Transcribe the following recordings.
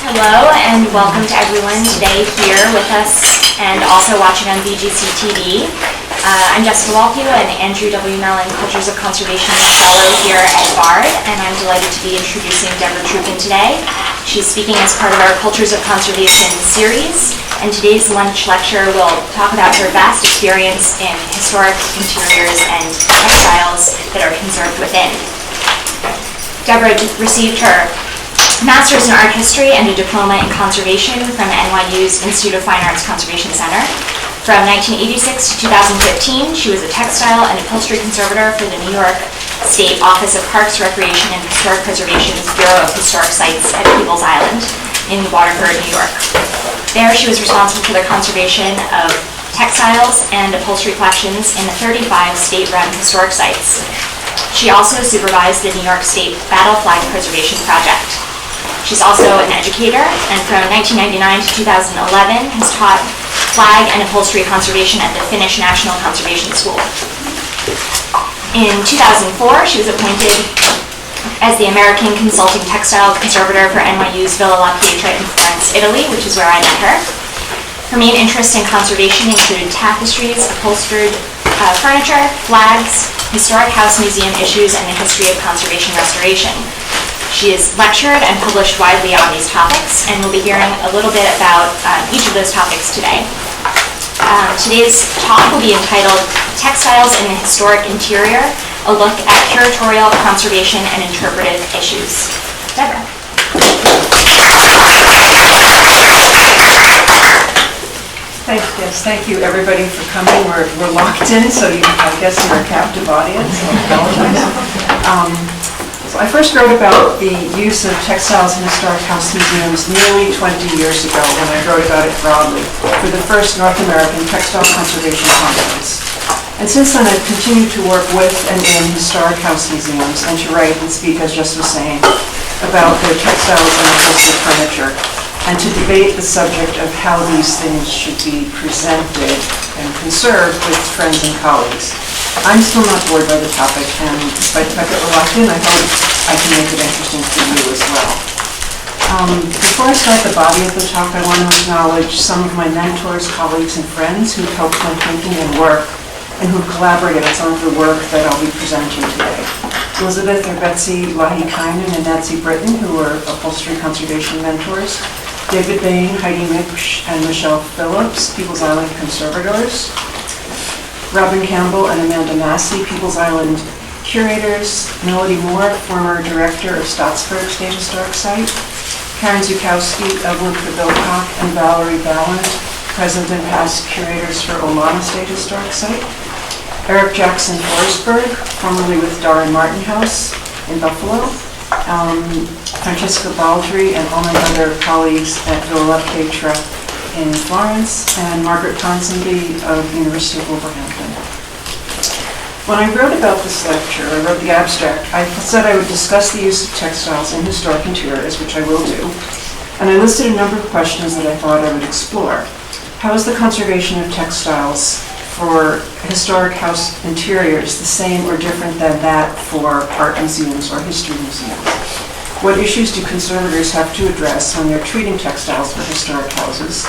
Hello and welcome to everyone today here with us and also watching on VGC TV. I'm Jessica Walpue, an Andrew W. Mellon Cultures of Conservation Fellow here at Bard, and I'm delighted to be introducing Deborah Trupin today. She's speaking as part of our Cultures of Conservation series, and today's lunch lecture will talk about her vast experience in historic interiors and textiles that are conserved within. Deborah received her Master's in Art History and a Diploma in Conservation from NYU's Institute of Fine Arts Conservation Center. From 1986 to 2015, she was a textile and upholstery conservator for the New York State Office of Parks, Recreation, and Historic Preservation's Bureau of Historic Sites at Peoples Island in Waterford, New York. There, she was responsible for the conservation of textiles and upholstery collections in the 35 state-run historic sites. She also supervised the New York State Battle Flag Preservation Project. She's also an educator, and from 1999 to 2011 has taught flag and upholstery conservation at the Finnish National Conservation School. In 2004, she was appointed as the American Consulting Textile Conservator for NYU's Villa La Pietra in Florence, Italy, which is where I met her. Her main interests in conservation included tapestries, upholstered furniture, flags, historic house museum issues, and the history of conservation restoration. She has lectured and published widely on these topics, and we'll be hearing a little bit about each of those topics today. Today's talk will be entitled Textiles in the Historic Interior, a look at curatorial, conservation, and interpretive issues. Deborah. Thank you everybody for coming. We're locked in, so I guess you're a captive audience. I apologize. So I first wrote about the use of textiles in historic house museums nearly 20 years ago when I wrote about it broadly for the first North American Textile Conservation Conference. And since then I've continued to work with and in historic house museums and to write and speak, as Jess was saying, about their textiles and upholstered furniture, and to debate the subject of how these things should be presented and conserved with friends and colleagues. I'm still not bored by the topic, and despite the fact that we're locked in, I hope I can make it interesting for you as well. Before I start the body of the talk, I want to acknowledge some of my mentors, colleagues, and friends who've helped my thinking and work, and who've collaborated on some of the work that I'll be presenting today. Elizabeth or Betsy Lahikainen and Nancy Britton, who are upholstery conservation mentors. David Bain, Heidi Miksch, and Michelle Phillips, Peoples Island conservators. Robin Campbell and Amanda Massey, Peoples Island curators. Melody Moore, former director of Stottsburg State Historic Site. Karen Zukowski, Evelyn Trabilcock, and Valerie Ballant, present and past curators for Olana State Historic Site. Eric Jackson Forsberg, formerly with Darren Martin House in Buffalo. Francesca Baldry and all my other colleagues at Villa La Pietra in Florence, and Margaret Ponsonby of the University of Wolverhampton. When I wrote about this lecture, I wrote the abstract, I said I would discuss the use of textiles in historic interiors, which I will do, and I listed a number of questions that I thought I would explore. How is the conservation of textiles for historic house interiors the same or different than that for art museums or history museums? What issues do conservators have to address when they're treating textiles for historic houses?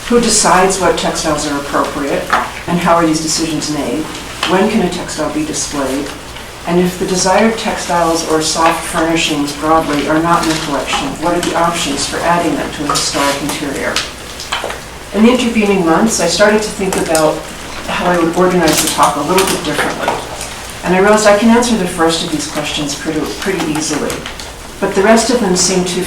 Who decides what textiles are appropriate, and how are these decisions made? When can a textile be displayed? And if the desired textiles or soft furnishings broadly are not in the collection, what are the options for adding them to a historic interior? In the intervening months, I started to think about how I would organize the talk a little bit differently. And I realized I can answer the first of these questions pretty easily. But the rest of them seem to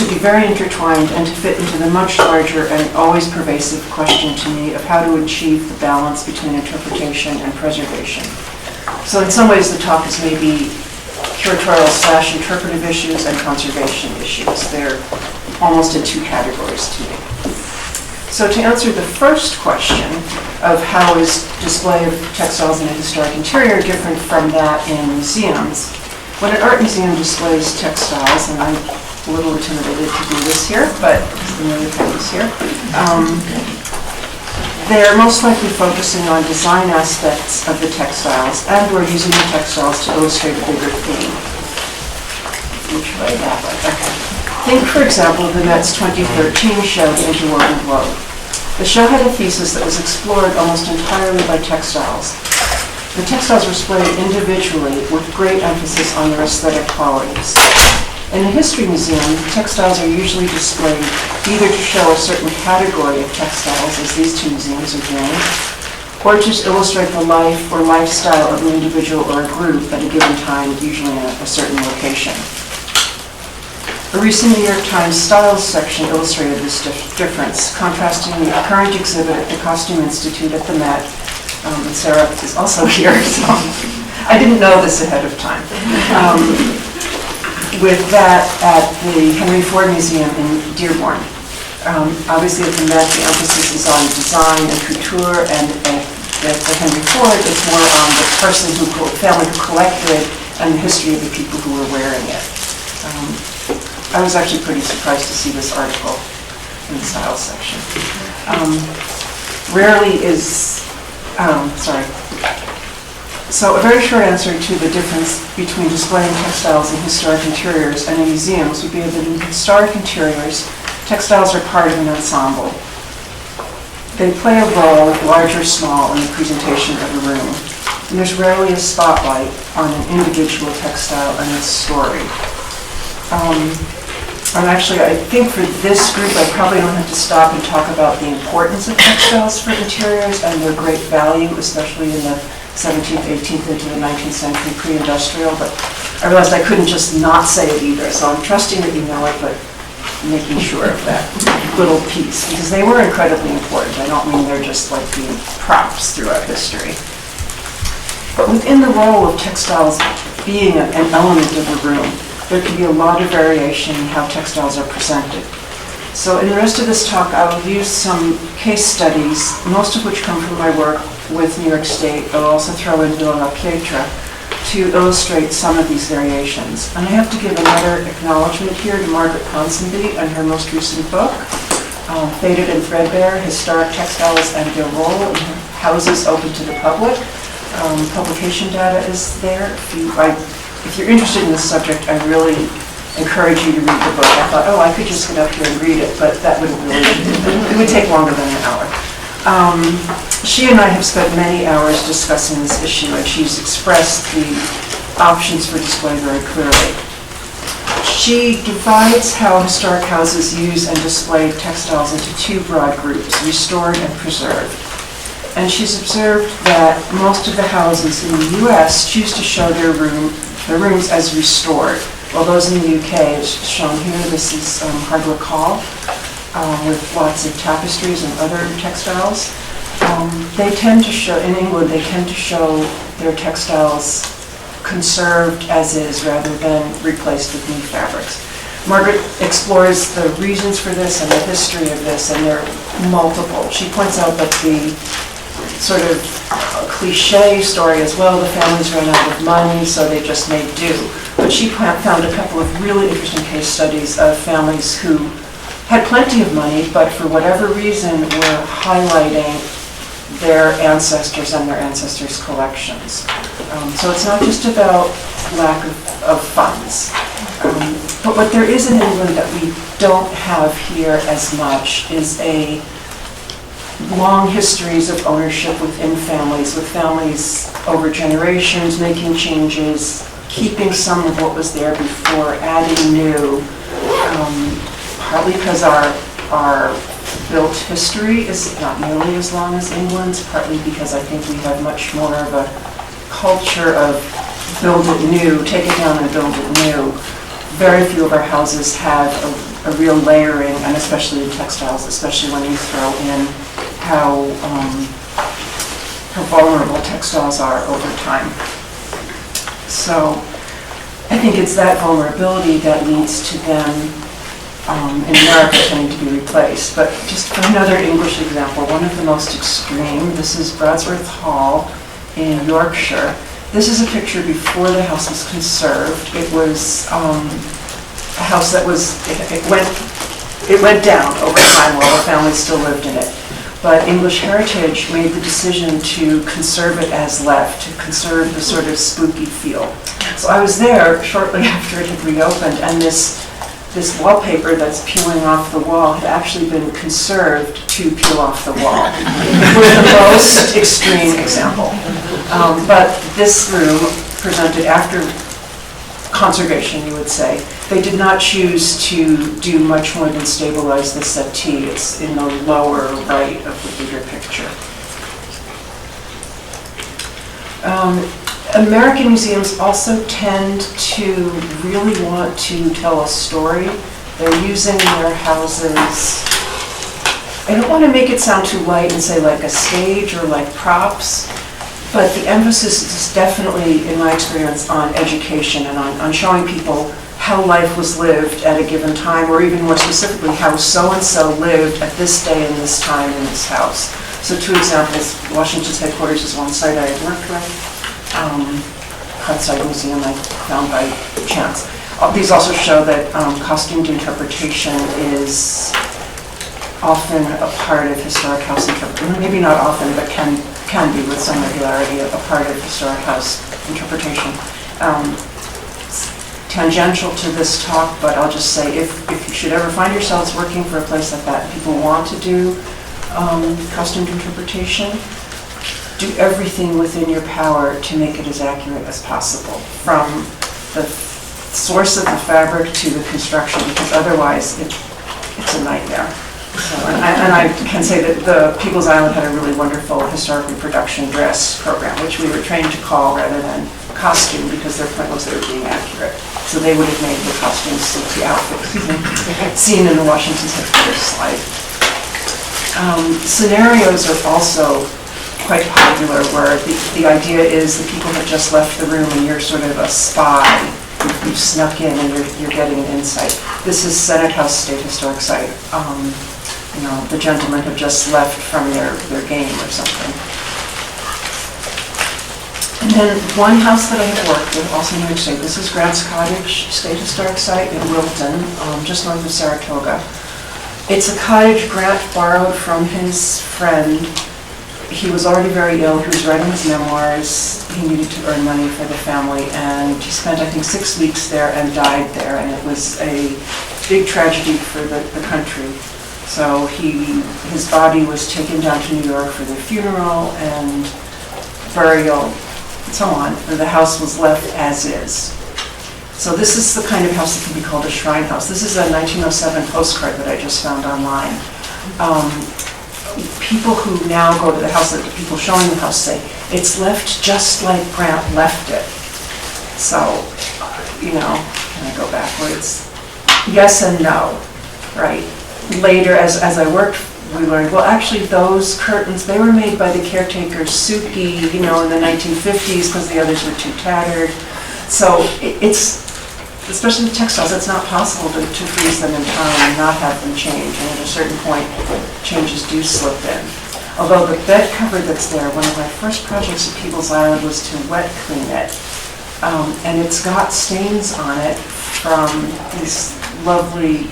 be very intertwined and to fit into the much larger and always pervasive question to me of how to achieve the balance between interpretation and preservation. So in some ways the talk is maybe curatorial/interpretive issues and conservation issues. They're almost in two categories to me. So to answer the first question of how is display of textiles in a historic interior different from that in museums, when an art museum displays textiles, and I'm a little intimidated to do this here, but the other thing is here, they're most likely focusing on design aspects of the textiles, and we're using the textiles to illustrate a bigger theme. Let me try that way. Okay. Think, for example, of the Met's 2013 show, The Interwoven Globe. The show had a thesis that was explored almost entirely by textiles. The textiles were displayed individually with great emphasis on their aesthetic qualities. In a history museum, textiles are usually displayed either to show a certain category of textiles, as these two museums are doing, or to illustrate the life or lifestyle of an individual or a group at a given time, usually in a certain location. A recent New York Times Styles section illustrated this difference, contrasting the current exhibit at the Costume Institute at the Met, and Sarah is also here, so I didn't know this ahead of time, with that at the Henry Ford Museum in Dearborn. Obviously at the Met, the emphasis is on design and couture, and at the Henry Ford, it's more on the family who collected and the history of the people who were wearing it. I was actually pretty surprised to see this article in the Styles section. So a very short answer to the difference between displaying textiles in historic interiors and in museums would be that in historic interiors, textiles are part of an ensemble. They play a role, large or small, in the presentation of a room. And there's rarely a spotlight on an individual textile and its story. And actually, I think for this group, I probably don't have to stop and talk about the importance of textiles for interiors and their great value, especially in the 17th, 18th, into the 19th century pre-industrial, but I realized I couldn't just not say it either, so I'm trusting that you know it, but making sure of that little piece, because they were incredibly important. I don't mean they're just like being props throughout history. But within the role of textiles being an element of a room, there can be a lot of variation in how textiles are presented. So in the rest of this talk, I will use some case studies, most of which come from my work with New York State, but I'll also throw in Villa La Pietra to illustrate some of these variations. And I have to give another acknowledgement here to Margaret Ponsonby and her most recent book, Faded and Threadbare, Historic Textiles and Their Role in Houses Open to the Public. Publication data is there. If you're interested in this subject, I really encourage you to read the book. I thought, oh, I could just get up here and read it, but that wouldn't really, it would take longer than an hour. She and I have spent many hours discussing this issue, and she's expressed the options for display very clearly. She divides how historic houses use and display textiles into two broad groups, restored and preserved. And she's observed that most of the houses in the U.S. choose to show their rooms as restored, while those in the UK, as shown here, this is Hardwick Hall, with lots of tapestries and other textiles. They tend to show, in England, they tend to show their textiles conserved as is rather than replaced with new fabrics. Margaret explores the reasons for this and the history of this, and they're multiple. She points out that the sort of cliche story as well, the families ran out of money, so they just made do. But she found a couple of really interesting case studies of families who had plenty of money, but for whatever reason were highlighting their ancestors and their ancestors' collections. So it's not just about lack of funds. But what there is in England that we don't have here as much is a long histories of ownership within families, with families over generations making changes, keeping some of what was there before, adding new, partly because our built history is not nearly as long as England's, partly because I think we have much more of a culture of build it new, take it down and build it new. Very few of our houses have a real layering, and especially in textiles, especially when you throw in how vulnerable textiles are over time. So I think it's that vulnerability that leads to them in America tending to be replaced. But just for another English example, one of the most extreme, this is Brodsworth Hall in Yorkshire. This is a picture before the house was conserved. It was a house that it went down over time while the family still lived in it. But English Heritage made the decision to conserve it as left, to conserve the sort of spooky feel. So I was there shortly after it had reopened, and this this wallpaper that's peeling off the wall had actually been conserved to peel off the wall. We're the most extreme example. But this room, presented after conservation, you would say, they did not choose to do much more than stabilize the settee. It's in the lower right of the bigger picture. American museums also tend to really want to tell a story. They're using their houses, I don't want to make it sound too light and say like a stage or like props, but the emphasis is definitely, in my experience, on education and on showing people how life was lived at a given time, or even more specifically, how so-and-so lived at this day and this time in this house. So 2 examples. Washington's headquarters is one site I had worked with. Outside museum I found by chance. These also show that costumed interpretation is often a part of historic house interpretation. Maybe not often, but can be with some regularity a part of historic house interpretation. Tangential to this talk, but I'll just say if you should ever find yourselves working for a place like that, and people want to do costumed interpretation, do everything within your power to make it as accurate as possible, from the source of the fabric to the construction, because otherwise it's a nightmare. So, and I can say that the People's Island had a really wonderful historic reproduction dress program, which we were trained to call rather than costume, because their point was they were being accurate. So they would have made the costumes, the outfits, seen in the Washington's headquarters slide. Scenarios are also quite popular, where the idea is that people have just left the room and you're sort of a spy. You've snuck in and you're getting an insight. This is Senate House State Historic Site. The gentlemen have just left from their game or something. And then one house that I have worked with, also in New York State, this is Grant's Cottage State Historic Site in Wilton, just north of Saratoga. It's a cottage Grant borrowed from his friend. He was already very ill. He was writing his memoirs. He needed to earn money for the family, and he spent, I think, 6 weeks there and died there, and it was a big tragedy for the country. So his body was taken down to New York for the funeral and burial and so on, and the house was left as is. So this is the kind of house that can be called a shrine house. This is a 1907 postcard that I just found online. People who now go to the house, that the people showing the house say, it's left just like Grant left it. So, can I go backwards? Yes and no, right? Later, as I worked, we learned, well, actually those curtains, they were made by the caretaker Suki, in the 1950s, because the others were too tattered. So it's, especially with textiles, it's not possible to freeze them in time and not have them change. And at a certain point, changes do slip in. Although the bed cover that's there, one of my first projects at People's Island was to wet clean it. And it's got stains on it from these lovely,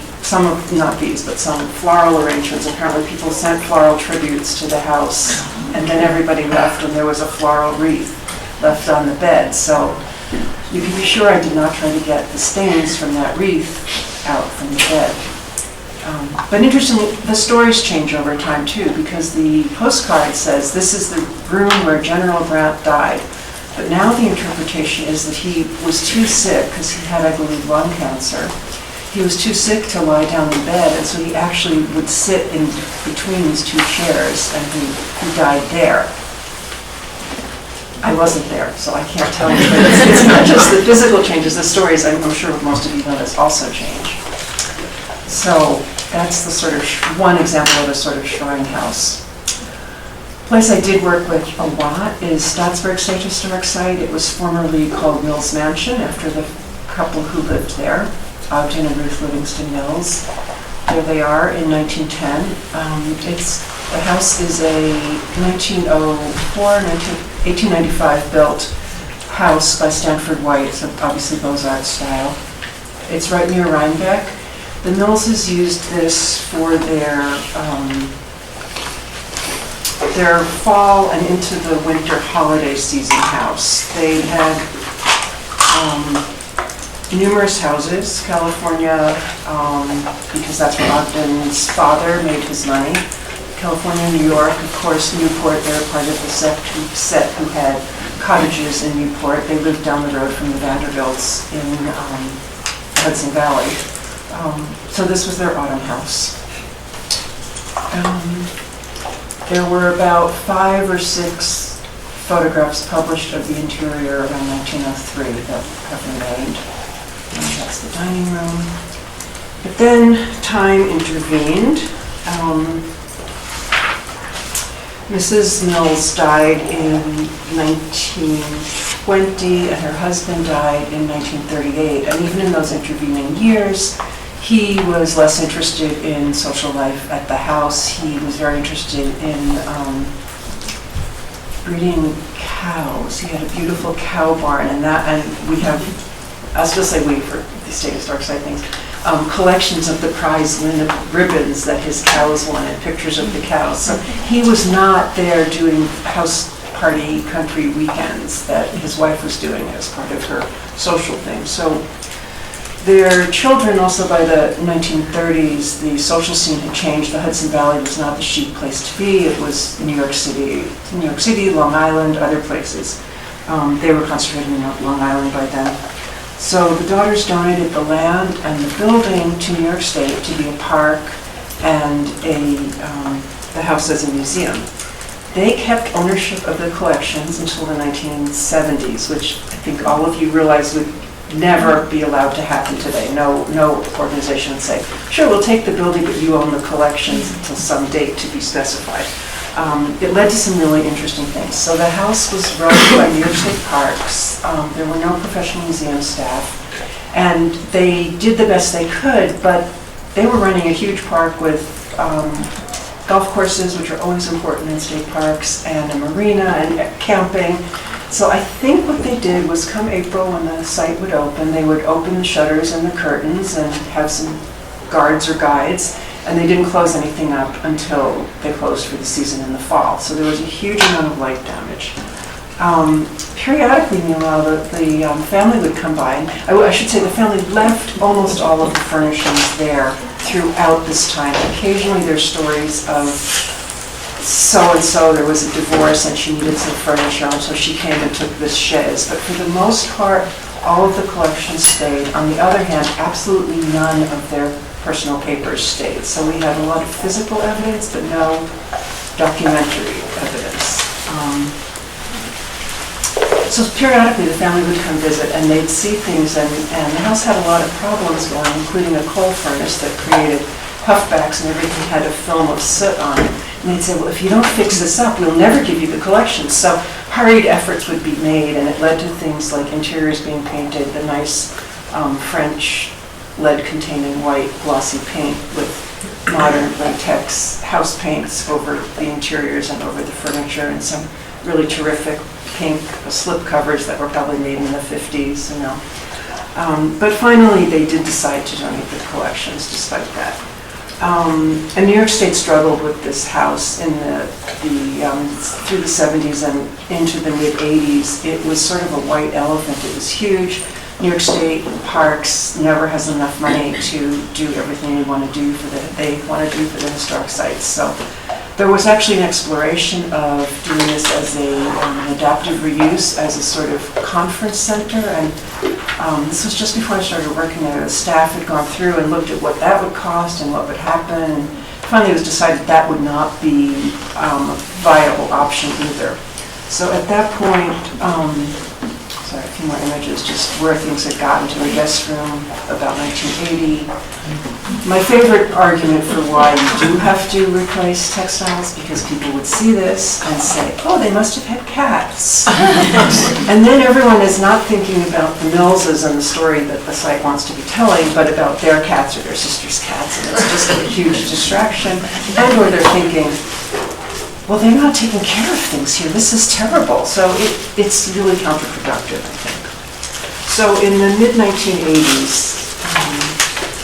not these, but some floral arrangements. Apparently people sent floral tributes to the house, and then everybody left and there was a floral wreath left on the bed. So you can be sure I did not try to get the stains from that wreath out from the bed. But interestingly, the stories change over time too, because the postcard says this is the room where General Grant died. But now the interpretation is that he was too sick, because he had, I believe, lung cancer. He was too sick to lie down in bed, and so he actually would sit in between these 2 chairs, and he died there. I wasn't there, so I can't tell you, but it's not just the physical changes, the stories, I'm sure most of you know this, also change. So that's the sort of one example of a sort of shrine house. Place I did work with a lot is Staatsburg State Historic Site. It was formerly called Mills Mansion, after the couple who lived there, Ogden and Ruth Livingston Mills. There they are in 1910. The house is a 1895 built house by Stanford White, so obviously Beaux-Arts style. It's right near Rhinebeck. The Millses used this for their fall and into the winter holiday season house. They had numerous houses, California, because that's where Ogden's father made his money. California, New York, of course, Newport, they were part of the set who had cottages in Newport. They lived down the road from the Vanderbilts in Hudson Valley. So this was their autumn house. There were about 5 or 6 photographs published of the interior around 1903 that have remained. And that's the dining room. But then time intervened. Mrs. Mills died in 1920 and her husband died in 1938. And even in those intervening years, he was less interested in social life at the house. He was very interested in breeding cows. He had a beautiful cow barn, and we have, I'll still say we for the State Historic Site things, collections of the prize linen ribbons that his cows wanted, pictures of the cows. So he was not there doing house party country weekends that his wife was doing as part of her social thing. So their children also, by the 1930s, the social scene had changed. The Hudson Valley was not the chic place to be. It was New York City, Long Island, other places. They were concentrated in Long Island by then. So the daughters donated the land and the building to New York State to be a park and the house as a museum. They kept ownership of the collections until the 1970s, which I think all of you realize would never be allowed to happen today. No organization would say, sure, we'll take the building, but you own the collections until some date to be specified. It led to some really interesting things. So the house was run by New York State Parks. There were no professional museum staff. And they did the best they could, but they were running a huge park with golf courses, which are always important in state parks, and a marina and camping. So I think what they did was come April when the site would open, they would open the shutters and the curtains and have some guards or guides. And they didn't close anything up until they closed for the season in the fall. So there was a huge amount of light damage. Periodically, meanwhile, the family would come by. And I should say the family left almost all of the furnishings there throughout this time. Occasionally there's stories of so-and-so, there was a divorce and she needed some furniture, and so she came and took this chaise. But for the most part, all of the collection stayed. On the other hand, absolutely none of their personal papers stayed. So we have a lot of physical evidence, but no documentary evidence. So periodically the family would come visit and they'd see things, and the house had a lot of problems going, including a coal furnace that created puffbacks and everything had a film of soot on it. And they'd say, well, if you don't fix this up, we'll never give you the collection. So hurried efforts would be made, and it led to things like interiors being painted, the nice French lead-containing white glossy paint with modern latex house paints over the interiors and over the furniture, and some really terrific pink slip covers that were probably made in the 50s, you know. But finally, they did decide to donate the collections despite that. And New York State struggled with this house in through the 70s and into the mid-80s. It was sort of a white elephant. It was huge. New York State Parks never has enough money to do everything they want to do for the historic sites. So there was actually an exploration of doing this as an adaptive reuse, as a sort of conference center. And this was just before I started working there. The staff had gone through and looked at what that would cost and what would happen. And finally it was decided that would not be a viable option either. So at that point, sorry, a few more images, just where things had gotten to the guest room about 1980. My favorite argument for why you do have to replace textiles, because people would see this and say, oh, they must have had cats. And then everyone is not thinking about the Millses and the story that the site wants to be telling, but about their cats or their sister's cats, and it's just a huge distraction. And or they're thinking, well, they're not taking care of things here. This is terrible. So it's really counterproductive, I think. So in the mid-1980s,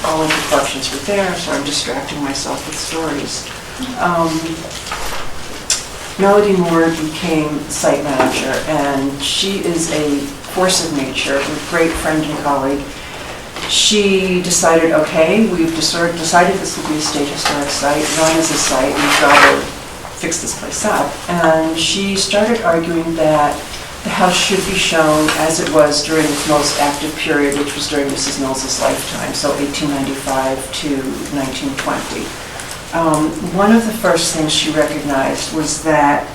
all of the collections were there, so I'm distracting myself with stories. Melody Moore became site manager, and she is a force of nature, a great friend and colleague. she decided, okay, we've decided this will be a state historic site, run as a site, we've got to fix this place up. And she started arguing that the house should be shown as it was during its most active period, which was during Mrs. Mills's lifetime, so 1895 to 1920. One of the first things she recognized was that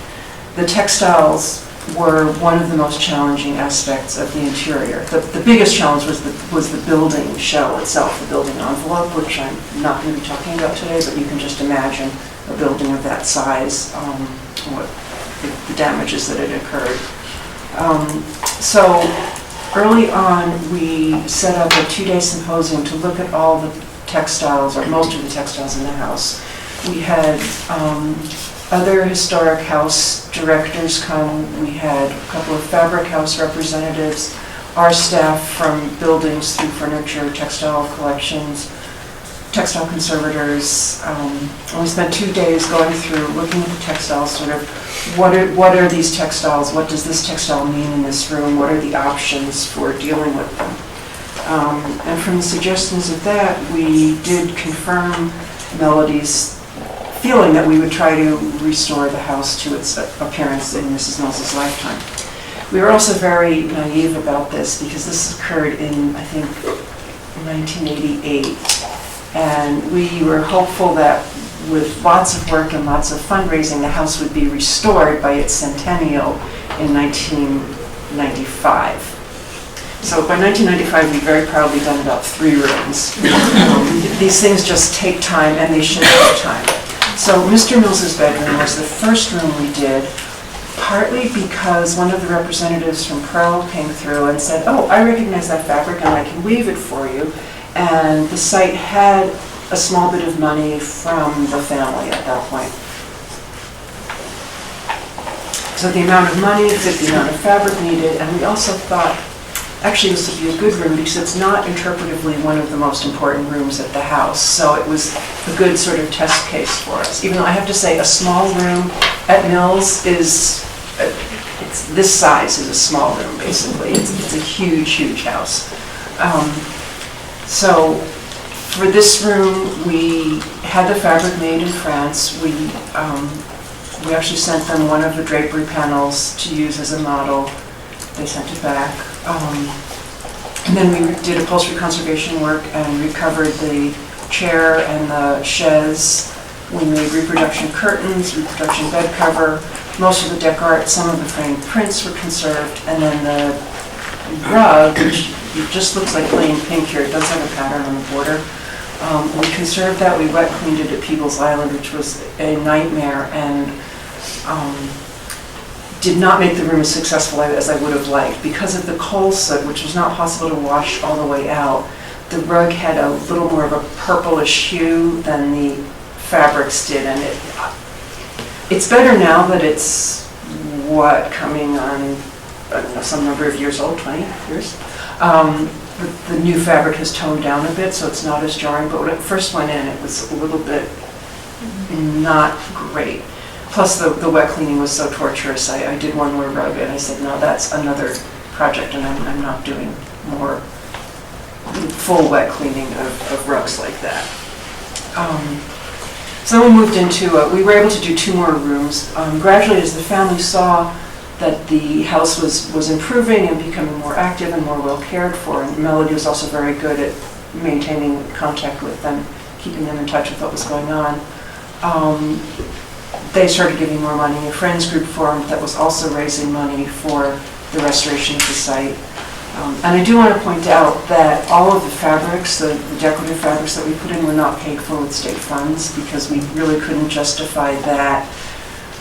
the textiles were one of the most challenging aspects of the interior. The biggest challenge was the building shell itself, the building envelope, which I'm not going to be talking about today, but you can just imagine a building of that size, what the damages that had occurred. So early on, we set up a 2-day symposium to look at all the textiles, or most of the textiles in the house. We had other historic house directors come. We had a couple of fabric house representatives, our staff from buildings through furniture, textile collections, textile conservators. And we spent 2 days going through, looking at the textiles, sort of what are these textiles, what does this textile mean in this room, what are the options for dealing with them. And from the suggestions of that, we did confirm Melody's feeling that we would try to restore the house to its appearance in Mrs. Mills's lifetime. We were also very naive about this because this occurred in, I think, 1988. And we were hopeful that with lots of work and lots of fundraising, the house would be restored by its centennial in 1995. So by 1995, we'd very proudly done about 3 rooms. These things just take time, and they should take time. So Mr. Mills's bedroom was the first room we did, partly because one of the representatives from Pearl came through and said, oh, I recognize that fabric and I can weave it for you. And the site had a small bit of money from the family at that point. So the amount of money fit the amount of fabric needed, and we also thought, actually this would be a good room because it's not interpretively one of the most important rooms at the house, so it was a good sort of test case for us. Even though I have to say a small room at Mills is, it's this size is a small room basically. It's a huge, huge house. So for this room, we had the fabric made in France. We actually sent them one of the drapery panels to use as a model. They sent it back. And then we did upholstery conservation work and recovered the chair and the chaise. We made reproduction curtains, reproduction bed cover, most of the deck art, some of the framed prints were conserved, and then the rug, which just looks like plain pink here, it does have a pattern on the border. We conserved that, we wet cleaned it at Peebles Island, which was a nightmare, and did not make the room as successful as I would have liked. Because of the coal soot, which was not possible to wash all the way out, the rug had a little more of a purplish hue than the fabrics did, and it's better now that it's, coming on, I don't know, some number of years old, 20 years. The new fabric has toned down a bit, so it's not as jarring, but when it first went in, it was a little bit not great. Plus, the wet cleaning was so torturous. I did one more rug, and I said, no, that's another project, and I'm not doing more full wet cleaning of rugs like that. So we moved into, we were able to do 2 more rooms. Gradually, as the family saw that the house was improving and becoming more active and more well cared for, and Melody was also very good at maintaining contact with them, keeping them in touch with what was going on. They started giving more money. A friends group formed that was also raising money for the restoration of the site. And I do want to point out that all of the fabrics, the decorative fabrics that we put in, were not paid for with state funds because we really couldn't justify that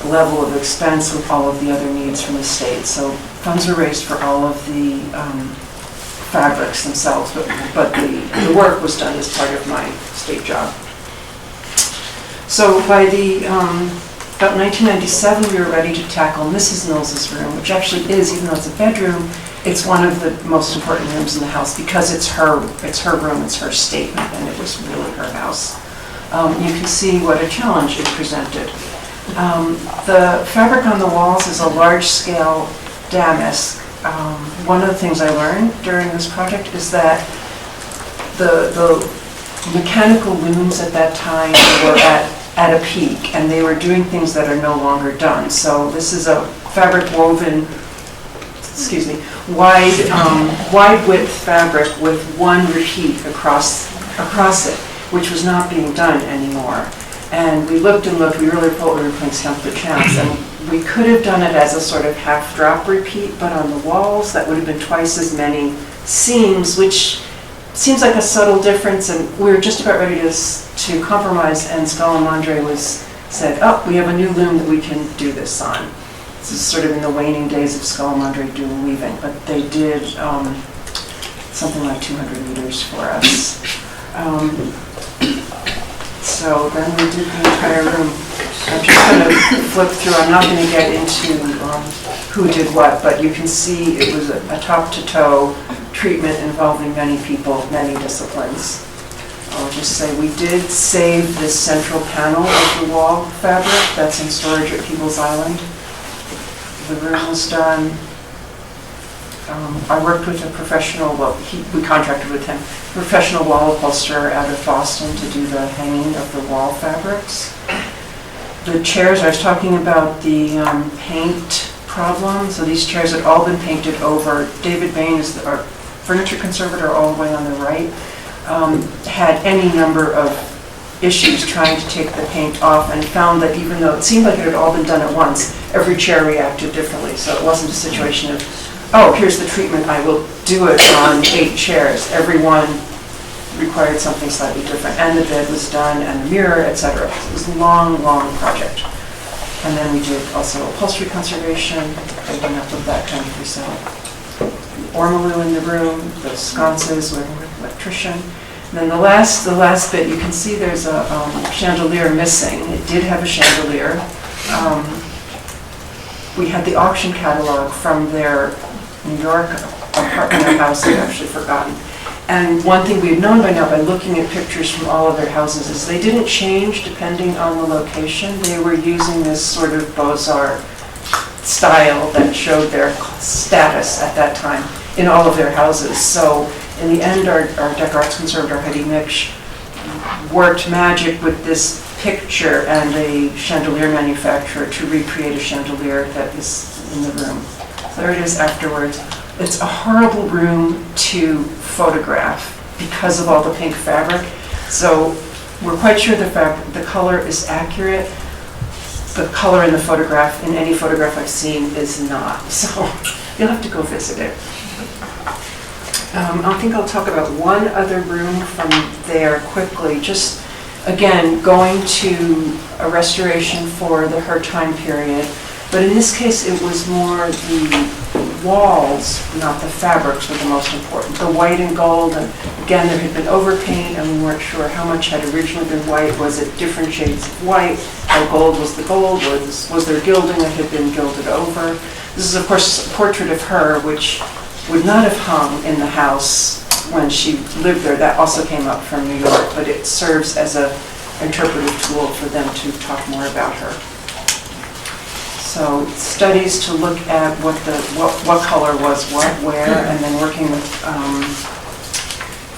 level of expense with all of the other needs from the state. So funds were raised for all of the fabrics themselves, but the work was done as part of my state job. So by about 1997, we were ready to tackle Mrs. Mills's room, which actually is, even though it's a bedroom, it's one of the most important rooms in the house because it's her room, it's her statement, and it was really her house. You can see what a challenge it presented. The fabric on the walls is a large-scale damask. One of the things I learned during this project is that the mechanical looms at that time were at a peak, and they were doing things that are no longer done. So this is a fabric woven, wide width fabric with one repeat across it, which was not being done anymore. And we looked and looked, we really thought we were playing Stump the Chance, and we could have done it as a sort of half drop repeat, but on the walls that would have been twice as many seams, which seems like a subtle difference, and we were just about ready to compromise, and Skull and Andre said, oh, we have a new loom that we can do this on. This is sort of in the waning days of Skull and Andre doing weaving, but they did something like 200 meters for us. So then we did the entire room. I'm just going to flip through. I'm not going to get into who did what, but you can see it was a top-to-toe treatment involving many people, many disciplines. I'll just say we did save this central panel of the wall fabric that's in storage at People's Island. The room was done. I worked with a professional, we contracted with him, professional wall upholsterer out of Boston to do the hanging of the wall fabrics. The chairs, I was talking about the paint problem. So these chairs had all been painted over. David Bain is our furniture conservator all the way on the right. Had any number of issues trying to take the paint off, and found that even though it seemed like it had all been done at once, every chair reacted differently. So it wasn't a situation of, oh, here's the treatment, I will do it on 8 chairs. Every one required something slightly different. And the bed was done, and the mirror, etc. It was a long, long project. And then we did also upholstery conservation, opening up with that kind of result. Ormolu in the room, the sconces with an electrician. And then the last bit, you can see there's a chandelier missing. It did have a chandelier. We had the auction catalog from their New York apartment or house, I'd actually forgotten. And one thing we had known by now by looking at pictures from all of their houses is they didn't change depending on the location. They were using this sort of Beaux-Arts style that showed their status at that time in all of their houses. So in the end, our Dec Arts conservator, Heidi Miksch, worked magic with this picture and a chandelier manufacturer to recreate a chandelier that is in the room. So there it is afterwards. It's a horrible room to photograph because of all the pink fabric. So we're quite sure the color is accurate. The color in the photograph, in any photograph I've seen, is not. So you'll have to go visit it. I think I'll talk about one other room from there quickly. Just, again, going to a restoration for her time period. But in this case, it was more the walls, not the fabrics, were the most important. The white and gold, and again, there had been overpaint, and we weren't sure how much had originally been white. Was it different shades of white? How gold was the gold? Was there gilding that had been gilded over? This is, of course, a portrait of her, which would not have hung in the house when she lived there. That also came up from New York, but it serves as an interpretive tool for them to talk more about her. So studies to look at what color was what, where, and then working with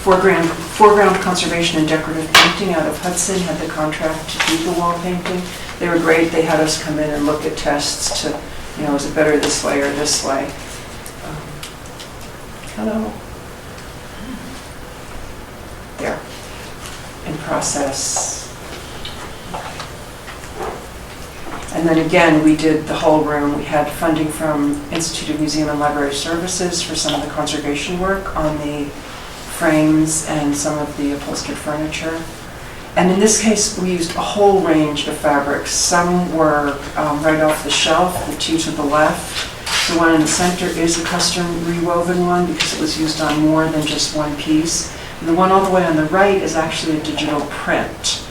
foreground conservation and decorative painting out of Hudson, had the contract to do the wall painting. They were great. They had us come in and look at tests to, is it better this way or this way? Hello. There. In process. And then again, we did the whole room. We had funding from Institute of Museum and Library Services for some of the conservation work on the frames and some of the upholstered furniture. And in this case, we used a whole range of fabrics. Some were right off the shelf, the two to the left. The one in the center is a custom rewoven one because it was used on more than just one piece. And the one all the way on the right is actually a digital print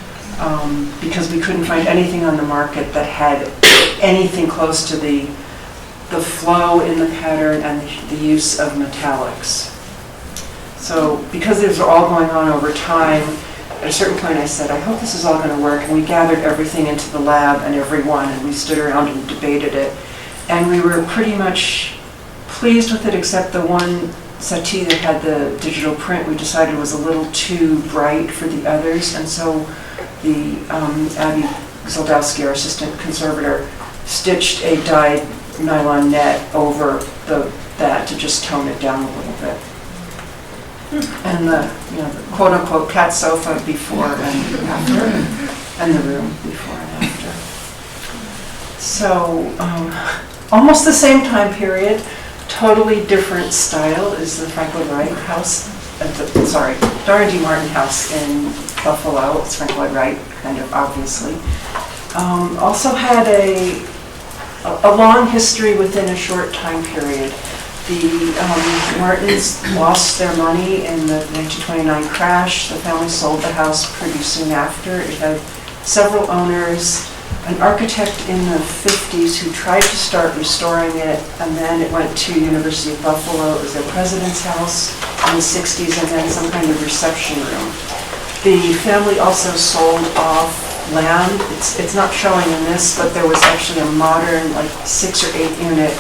because we couldn't find anything on the market that had anything close to the flow in the pattern and the use of metallics. So because these are all going on over time, at a certain point I said, I hope this is all going to work. And we gathered everything into the lab and everyone, and we stood around and debated it. And we were pretty much pleased with it, except the one settee that had the digital print we decided was a little too bright for the others, and so the Abby Zoldowski, our assistant conservator, stitched a dyed nylon net over that to just tone it down a little bit. And the quote-unquote cat sofa before and after, and the room before and after. So almost the same time period, totally different style is the Frank Lloyd Wright house, Dora D. Martin house in Buffalo. It's Frank Lloyd Wright, kind of obviously. Also had a long history within a short time period. The Martins lost their money in the 1929 crash. The family sold the house pretty soon after. It had several owners, an architect in the 50s who tried to start restoring it, and then it went to University of Buffalo as their president's house in the 60s, and then some kind of reception room. The family also sold off land. It's not showing in this, but there was actually a modern, like 6 or 8 unit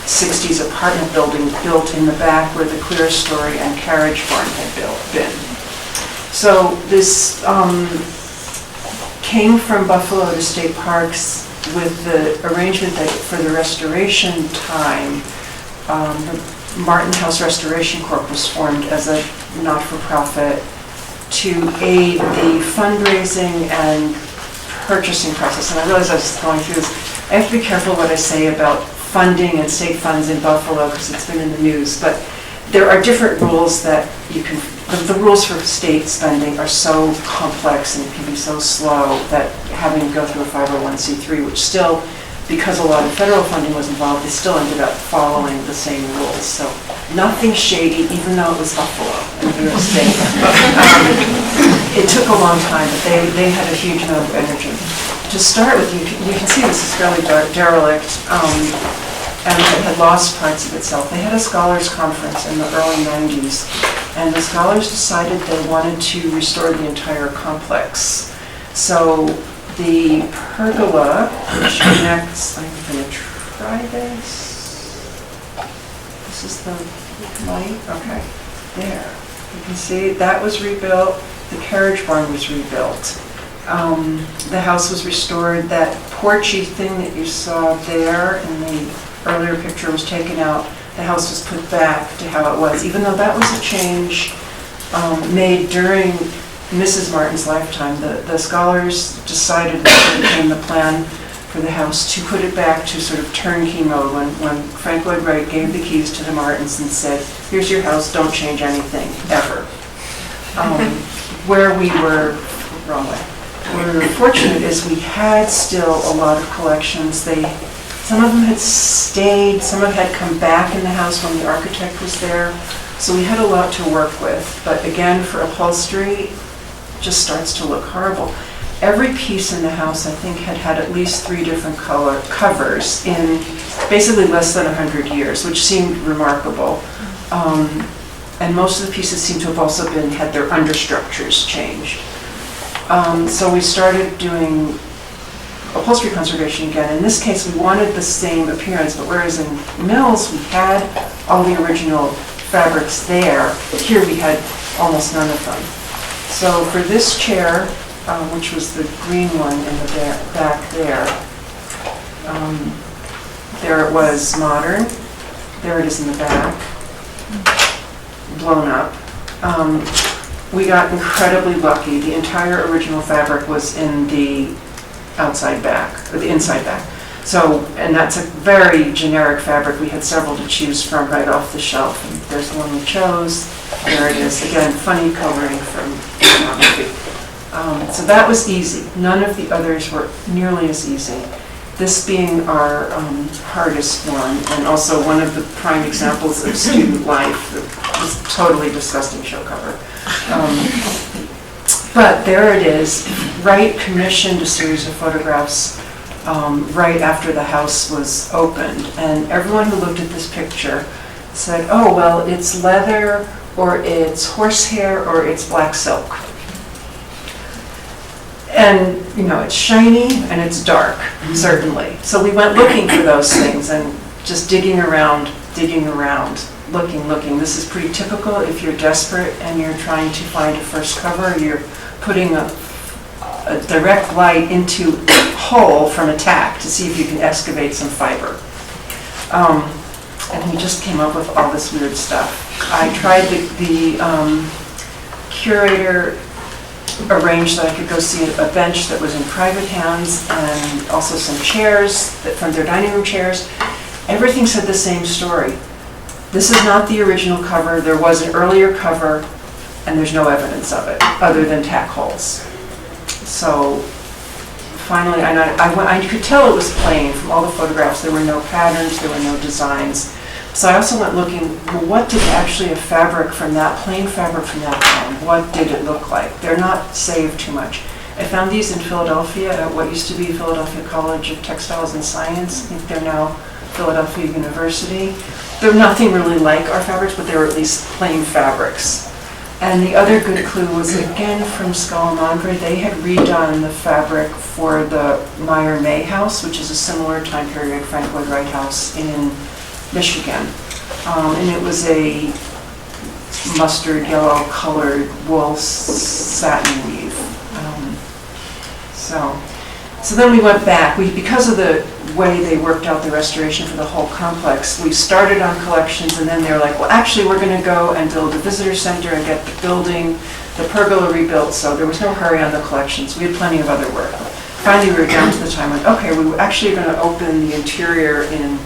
60s apartment building built in the back where the clerestory and carriage barn had been. So this came from Buffalo to State Parks with the arrangement that for the restoration time, the Martin House Restoration Corp was formed as a not-for-profit to aid the fundraising and purchasing process. And I realized I was going through this. I have to be careful what I say about funding and state funds in Buffalo because it's been in the news, but there are different rules that you can, the rules for state spending are so complex and can be so slow that having to go through a 501c3, which still, because a lot of federal funding was involved, they still ended up following the same rules. So nothing shady, even though it was Buffalo and New York State. It took a long time, but they had a huge amount of energy. To start with, you can see this is fairly derelict, and it had lost parts of itself. They had a scholars conference in the early 90s, and the scholars decided they wanted to restore the entire complex. So the pergola, which connects, I'm going to try this. This is the light, okay, there. You can see that was rebuilt, the carriage barn was rebuilt. The house was restored. That porchy thing that you saw there in the earlier picture was taken out. The house was put back to how it was, even though that was a change made during Mrs. Martin's lifetime. The scholars decided that it became the plan for the house to put it back to sort of turnkey mode when Frank Lloyd Wright gave the keys to the Martins and said, here's your house, don't change anything, ever. Where we were, wrong way. Where we were fortunate is we had still a lot of collections. Some of them had stayed, some of them had come back in the house when the architect was there. So we had a lot to work with. But again, for upholstery, it just starts to look horrible. Every piece in the house, I think, had at least 3 different color covers in basically less than 100 years, which seemed remarkable. And most of the pieces seem to have also had their understructures changed. So we started doing upholstery conservation again. In this case, we wanted the same appearance, but whereas in Mills we had all the original fabrics there, here we had almost none of them. So for this chair, which was the green one in the back there, there it was modern. There it is in the back, blown up. We got incredibly lucky. The entire original fabric was in the outside back, or the inside back. So, and that's a very generic fabric. We had several to choose from right off the shelf. And there's the one we chose. There it is. Again, funny coloring from photography. So that was easy. None of the others were nearly as easy. This being our hardest one, and also one of the prime examples of student life. This totally disgusting show cover. But there it is. Wright commissioned a series of photographs right after the house was opened. And everyone who looked at this picture said, oh, well, it's leather, or it's horsehair, or it's black silk. And, you know, it's shiny and it's dark, certainly. So we went looking for those things and just digging around looking. This is pretty typical if you're desperate and you're trying to find a first cover. You're putting a direct light into a hole from a tack to see if you can excavate some fiber. And he just came up with all this weird stuff. I tried the curator arranged that I could go see a bench that was in private hands and also some chairs from their dining room chairs. Everything said the same story. This is not the original cover. There was an earlier cover and there's no evidence of it other than tack holes. So finally, I could tell it was plain from all the photographs. There were no patterns, there were no designs. So I also went looking, well, what did actually a fabric from that, plain fabric from that time, what did it look like? They're not saved too much. I found these in Philadelphia at what used to be Philadelphia College of Textiles and Science. I think they're now Philadelphia University. They're nothing really like our fabrics, but they're at least plain fabrics. And the other good clue was, again, from Scalamandre. They had redone the fabric for the Meyer May house, which is a similar time period Frank Lloyd Wright house in Michigan. And it was a mustard yellow colored wool satin weave. So then we went back. Because of the way they worked out the restoration for the whole complex, we started on collections, and then they were like, well, actually, we're going to go and build a visitor center and get the building, the pergola rebuilt, so there was no hurry on the collections. We had plenty of other work. Finally, we were down to the time when, okay, we were actually going to open the interior in,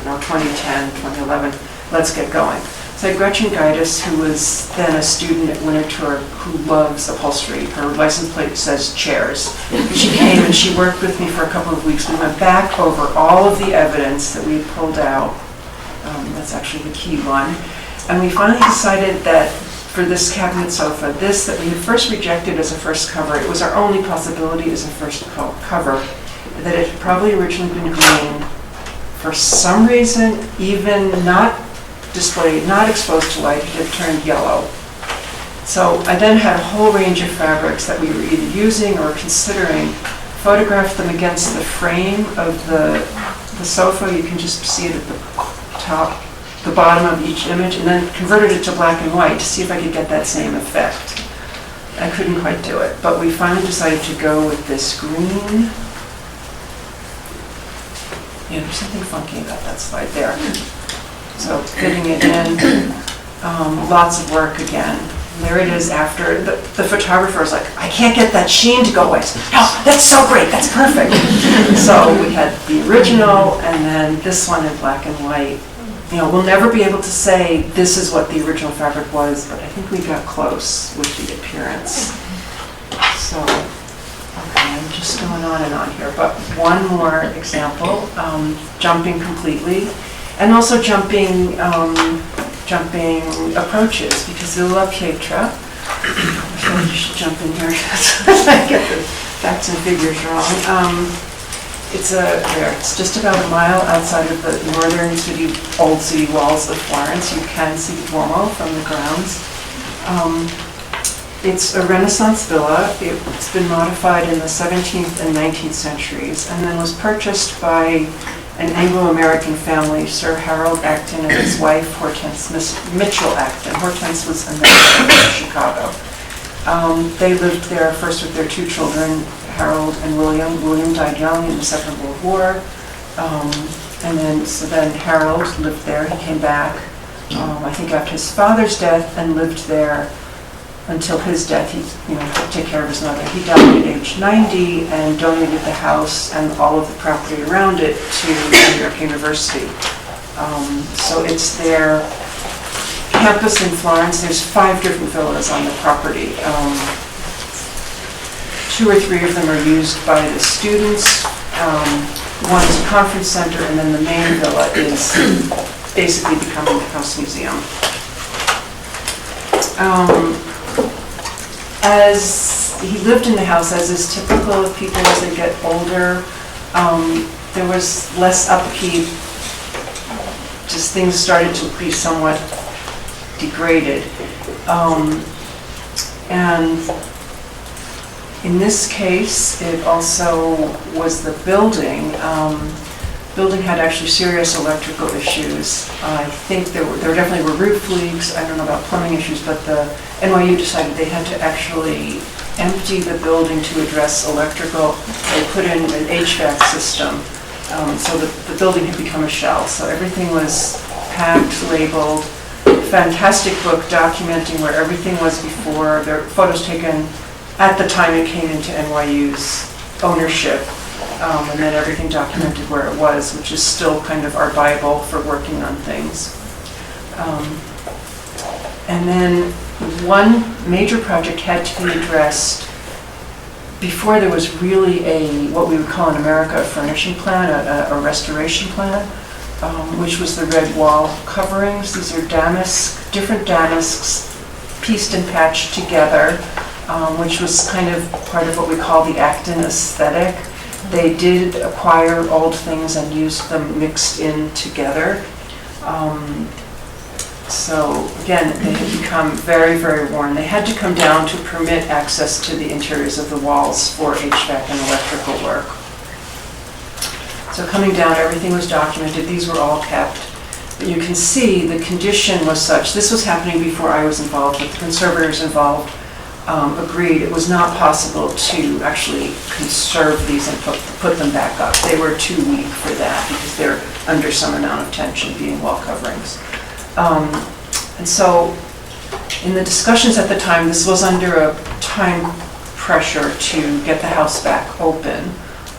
2010, 2011. Let's get going. So I had Gretchen Gaitis, who was then a student at Winterthur who loves upholstery. Her license plate says chairs. She came and she worked with me for a couple of weeks. We went back over all of the evidence that we had pulled out. That's actually the key one. And we finally decided that for this cabinet sofa, that we had first rejected as a first cover, it was our only possibility as a first cover, that it had probably originally been green. For some reason, even not displayed, not exposed to light, it had turned yellow. So I then had a whole range of fabrics that we were either using or considering, photographed them against the frame of the sofa. You can just see it at the top, the bottom of each image, and then converted it to black and white to see if I could get that same effect. I couldn't quite do it, but we finally decided to go with this green. Yeah, there's something funky about that slide there. So fitting it in, lots of work again. There it is after, the photographer was like, I can't get that sheen to go away. So, no, that's so great, that's perfect. So we had the original and then this one in black and white. We'll never be able to say this is what the original fabric was, but I think we got close with the appearance. So, okay, I'm just going on and on here, but one more example, jumping completely. And also jumping approaches, because they love Pietra. I feel like you should jump in here because I get the facts and figures wrong. It's just about a mile outside of the northern old city walls of Florence. You can see the Duomo from the grounds. It's a Renaissance villa. It's been modified in the 17th and 19th centuries, and then was purchased by an Anglo-American family, Sir Harold Acton and his wife, Hortense Mitchell Acton. Hortense was a nurse in Chicago. They lived there first with their two children, Harold and William. William died young in the Second World War. And then Harold lived there. He came back, I think after his father's death, and lived there until his death. He to take care of his mother. He died at age 90 and donated the house and all of the property around it to New York University. So it's their campus in Florence. There's 5 different villas on the property. 2 or 3 of them are used by the students. One is a conference center, and then the main villa is basically becoming the house museum. As he lived in the house, as is typical of people as they get older, there was less upkeep. Just things started to be somewhat degraded. And in this case, it also was the building. building had actually serious electrical issues. I think there definitely were roof leaks. I don't know about plumbing issues, but the NYU decided they had to actually empty the building to address electrical. They put in an HVAC system, so the building had become a shell. So everything was packed, labeled. Fantastic book documenting where everything was before. There are photos taken at the time it came into NYU's ownership, and then everything documented where it was, which is still kind of our Bible for working on things. And then one major project had to be addressed before there was really what we would call in America a furnishing plan, a restoration plan, which was the red wall coverings. These are different damasks pieced and patched together, which was kind of part of what we call the Acton aesthetic. They did acquire old things and used them mixed in together. So again, they had become very, very worn. They had to come down to permit access to the interiors of the walls for HVAC and electrical work. So coming down, everything was documented. These were all kept. But you can see the condition was such. This was happening before I was involved, but the conservators involved agreed it was not possible to actually conserve these and put them back up. They were too weak for that because they're under some amount of tension, being wall coverings. And so in the discussions at the time, this was under a time pressure to get the house back open.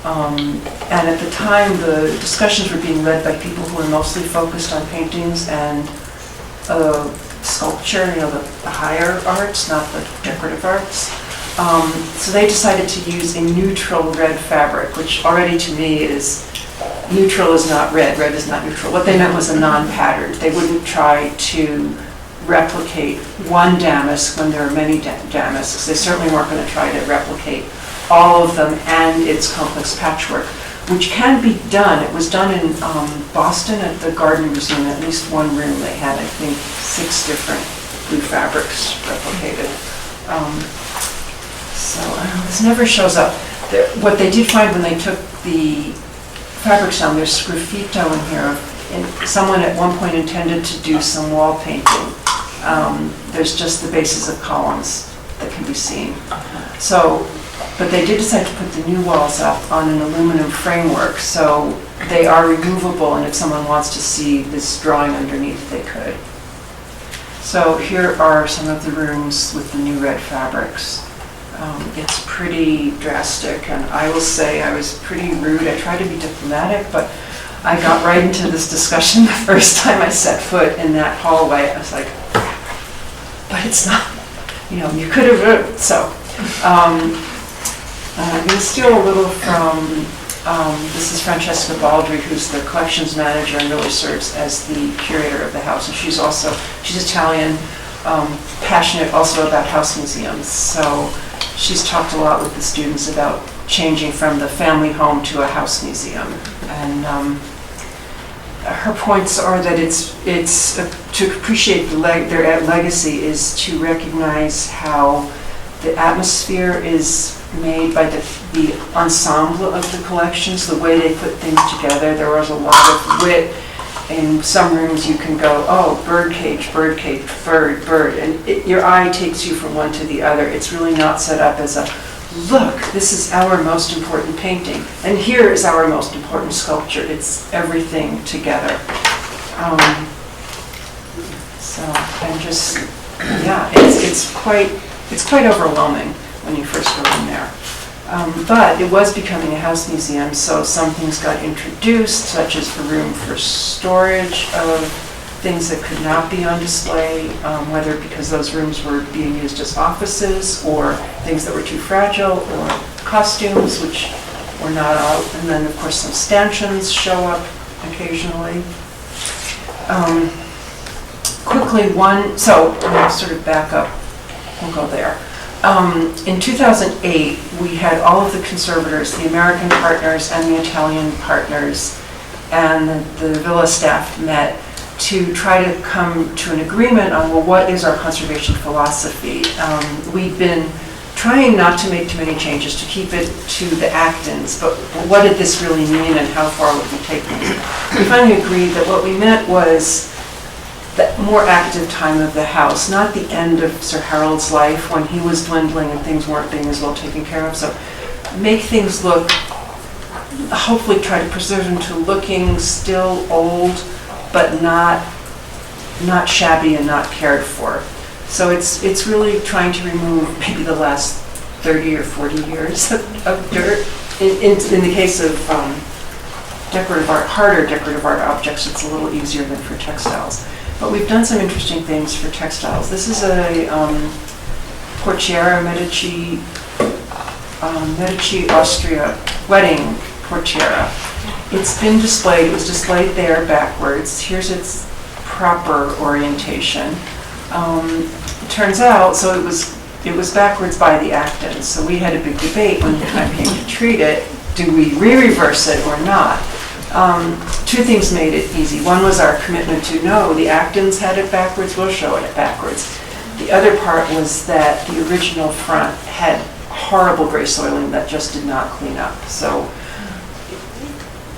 And at the time, the discussions were being led by people who were mostly focused on paintings and sculpture, the higher arts, not the decorative arts. So they decided to use a neutral red fabric, which already to me is, neutral is not red, red is not neutral. What they meant was a non-patterned. They wouldn't try to replicate one damask when there are many damasks. They certainly weren't going to try to replicate all of them and its complex patchwork, which can be done. It was done in Boston at the Garden Museum. At least one room they had, I think, 6 different blue fabrics replicated. So this never shows up. What they did find when they took the fabrics down, there's sgraffito in here. And someone at one point intended to do some wall painting. There's just the bases of columns that can be seen. So, but they did decide to put the new walls up on an aluminum framework, so they are removable, and if someone wants to see this drawing underneath, they could. So here are some of the rooms with the new red fabrics. It's pretty drastic, and I will say I was pretty rude. I tried to be diplomatic, but I got right into this discussion the first time I set foot in that hallway. I was like, but it's not, you could have, so. I'm going to steal a little from, this is Francesca Baldry, who's the collections manager and really serves as the curator of the house. And she's Italian, passionate also about house museums. So she's talked a lot with the students about changing from the family home to a house museum. And her points are that it's to appreciate their legacy is to recognize how the atmosphere is made by the ensemble of the collections, the way they put things together. There was a lot of wit. In some rooms you can go, oh, birdcage, bird, and your eye takes you from one to the other. It's really not set up as a, look, this is our most important painting, and here is our most important sculpture. It's everything together. So I'm just, yeah, it's quite overwhelming when you first go in there. But it was becoming a house museum, so some things got introduced, such as a room for storage of things that could not be on display, whether because those rooms were being used as offices or things that were too fragile, or costumes which were not out. And then, of course, some stanchions show up occasionally. Quickly, so I'll sort of back up. We'll go there. In 2008, we had all of the conservators, the American partners and the Italian partners, and the villa staff met to try to come to an agreement on, well, what is our conservation philosophy? We'd been trying not to make too many changes, to keep it to the act-ins, but what did this really mean and how far would we take things? We finally agreed that what we meant was the more active time of the house, not the end of Sir Harold's life when he was dwindling and things weren't being as well taken care of. So make things look, hopefully try to preserve them to looking still old, but not shabby and not cared for. So it's really trying to remove maybe the last 30 or 40 years of dirt. In the case of decorative art, harder decorative art objects, it's a little easier than for textiles. But we've done some interesting things for textiles. This is a portiera Medici Austria wedding portiera. It's been displayed, it was displayed there backwards. Here's its proper orientation. It turns out, so it was backwards by the act-ins, so we had a big debate when the time came to treat it. Do we re-reverse it or not? Two things made it easy. One was our commitment to no, the act-ins had it backwards, we'll show it backwards. The other part was that the original front had horrible gray soiling that just did not clean up. So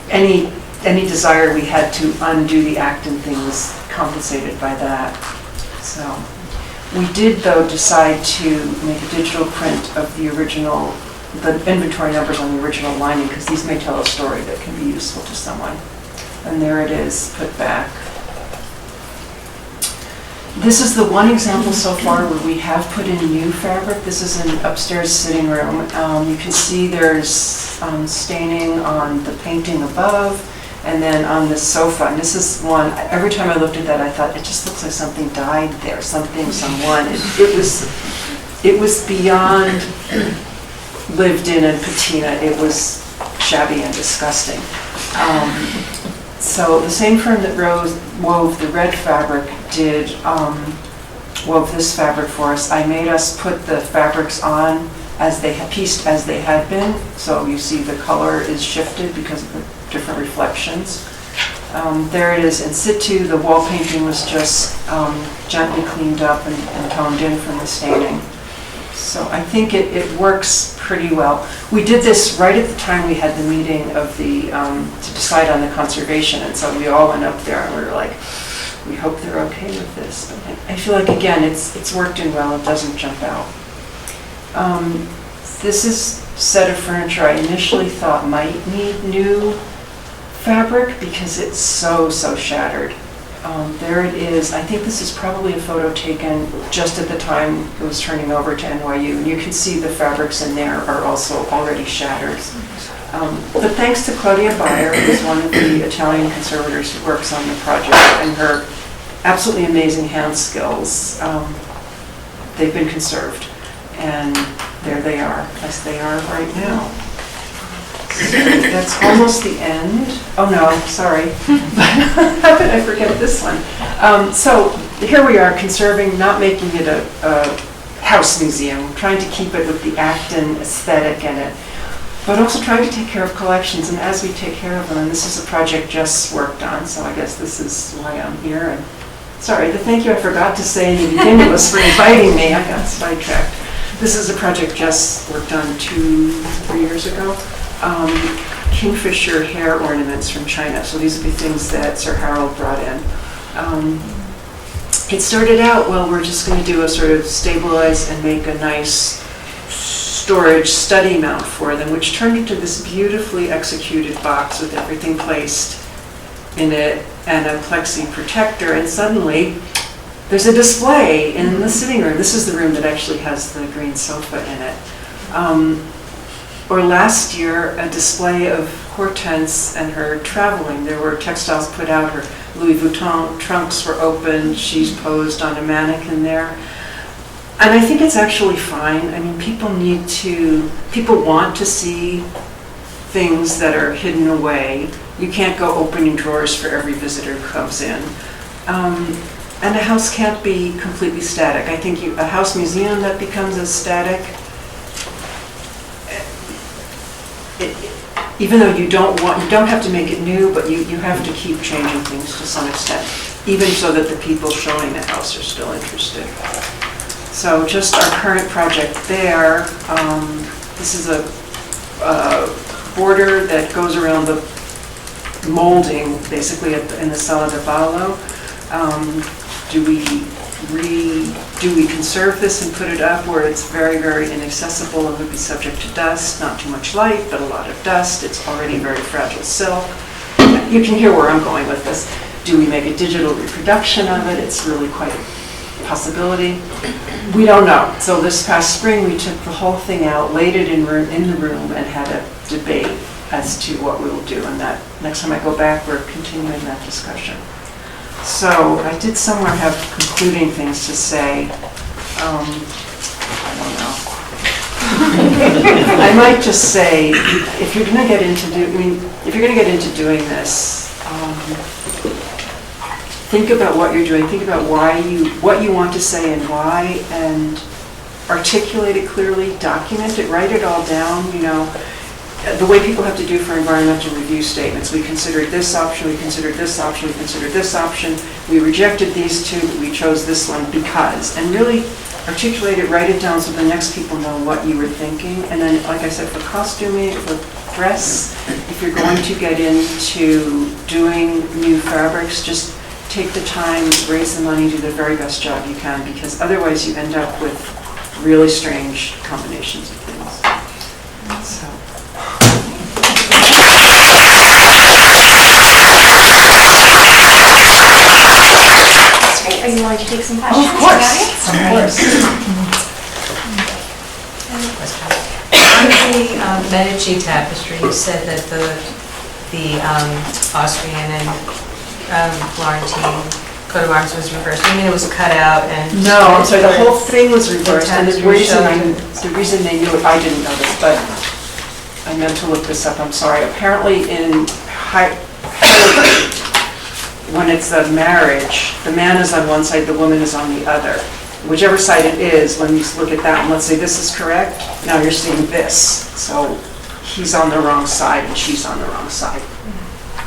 any desire we had to undo the act-in thing was compensated by that. So we did, though, decide to make a digital print of the original, the inventory numbers on the original lining, because these may tell a story that can be useful to someone. And there it is, put back. This is the one example so far where we have put in new fabric. This is an upstairs sitting room. You can see there's staining on the painting above, and then on the sofa. And this is one, every time I looked at that, I thought, it just looks like something died there, someone. It was beyond lived in and patina. It was shabby and disgusting. So the same firm that wove the red fabric wove this fabric for us. I made us put the fabrics on as they had pieced as they had been. So you see the color is shifted because of the different reflections. There it is in situ. The wall painting was just gently cleaned up and toned in from the staining. So I think it works pretty well. We did this right at the time we had the meeting of the to decide on the conservation, and so we all went up there and we were like, we hope they're okay with this. But I feel like, again, it's worked in well. It doesn't jump out. This is a set of furniture I initially thought might need new fabric because it's so shattered. There it is. I think this is probably a photo taken just at the time it was turning over to NYU. And you can see the fabrics in there are also already shattered. But thanks to Claudia Bayer, who's one of the Italian conservators who works on the project, and her absolutely amazing hand skills, they've been conserved. And there they are, as they are right now. So that's almost the end. Oh no, sorry. How could I forget this one? So here we are, conserving, not making it a house museum, trying to keep it with the Acton aesthetic in it, but also trying to take care of collections. And as we take care of them, and this is a project Jess worked on, so I guess this is why I'm here. And sorry, the thank you I forgot to say in the beginning was for inviting me. I got sidetracked. This is a project Jess worked on 2-3 years ago. Kingfisher hair ornaments from China. So these would be things that Sir Harold brought in. It started out, well, we're just going to do a sort of stabilize and make a nice storage study mount for them, which turned into this beautifully executed box with everything placed in it and a plexi protector. And suddenly, there's a display in the sitting room. This is the room that actually has the green sofa in it. Or last year, a display of Hortense and her traveling. There were textiles put out, her Louis Vuitton trunks were opened, she's posed on a mannequin there. And I think it's actually fine. I mean, people want to see things that are hidden away. You can't go opening drawers for every visitor who comes in. And a house can't be completely static. I think a house museum that becomes as static, even though you don't have to make it new, but you have to keep changing things to some extent, even so that the people showing the house are still interested. So just our current project there, this is a border that goes around the molding, basically in the Sala de Ballo. Do we conserve this and put it up where it's very, very inaccessible and would be subject to dust? Not too much light, but a lot of dust. It's already very fragile silk. You can hear where I'm going with this. Do we make a digital reproduction of it? It's really quite a possibility. We don't know. So this past spring, we took the whole thing out, laid it in the room, and had a debate as to what we will do. And that next time I go back, we're continuing that discussion. So I did somewhere have concluding things to say. I don't know. I might just say, if you're going to get into doing this, think about what you're doing. Think about what you want to say and why, and articulate it clearly. Document it. Write it all down. The way people have to do for environmental review statements. We considered this option, we considered this option, we considered this option, we rejected these two, but we chose this one because. And really articulate it, write it down so the next people know what you were thinking. And then, like I said, for costuming, for dress, if you're going to get into doing new fabrics, just take the time, raise the money, do the very best job you can, because otherwise you end up with really strange combinations of things. So. Are you willing to take some questions? Of course. Of course. On the Medici tapestry, you said that the Austrian and Florentine coat of arms was reversed. I mean, it was cut out and... No, I'm sorry, the whole thing was reversed, and the reason they knew it, I didn't know this, but I meant to look this up, I'm sorry. Apparently when it's a marriage, the man is on one side, the woman is on the other. Whichever side it is, when you look at that, and let's say this is correct, now you're seeing this. So he's on the wrong side and she's on the wrong side.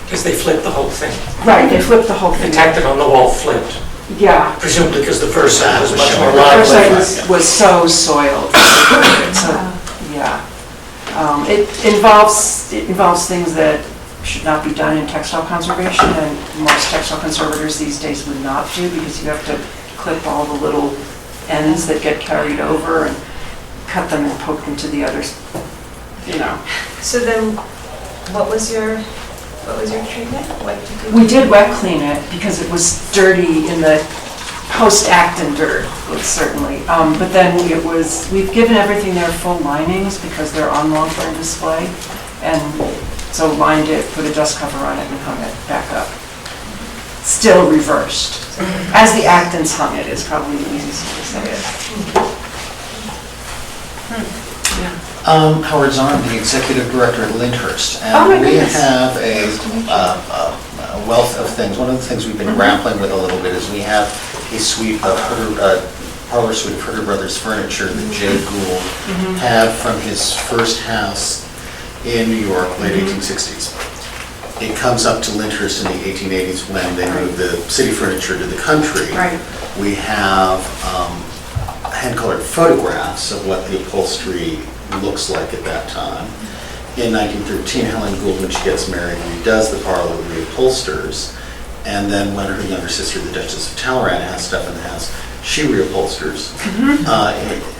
Because they flipped the whole thing. Right, they flipped the whole thing. They tacked it on the wall, flipped. Yeah. Presumably because the first side was much more The first lively. side was so soiled. So, yeah. It involves things that should not be done in textile conservation, and most textile conservators these days would not do, because you have to clip all the little ends that get carried over and cut them and poke them to the others, So then, what was your treatment? What did you do? We did wet clean it because it was dirty in the post-Acton dirt, certainly. But then we've given everything their full linings because they're on long-term display. And so lined it, put a dust cover on it, and hung it back up. Still reversed. As the Actons hung it is probably the easiest way to say it. Howard Zahn, the executive director at Lyndhurst, Oh my and we goodness. have a wealth of things. One of the things we've been grappling with a little bit is we have a suite of parlor suite of Hooker Brothers furniture that Jay Gould had from his first house in New York, late 1860s. It comes up to Lyndhurst in the 1880s when they moved the city furniture to the country. Right. We have hand-colored photographs of what the upholstery looks like at that time. In 1913, Helen Gould, when she gets married, redoes the parlor, reupholsters, and then when her younger sister, the Duchess of Talleyrand, has stuff in the house, she reupholsters.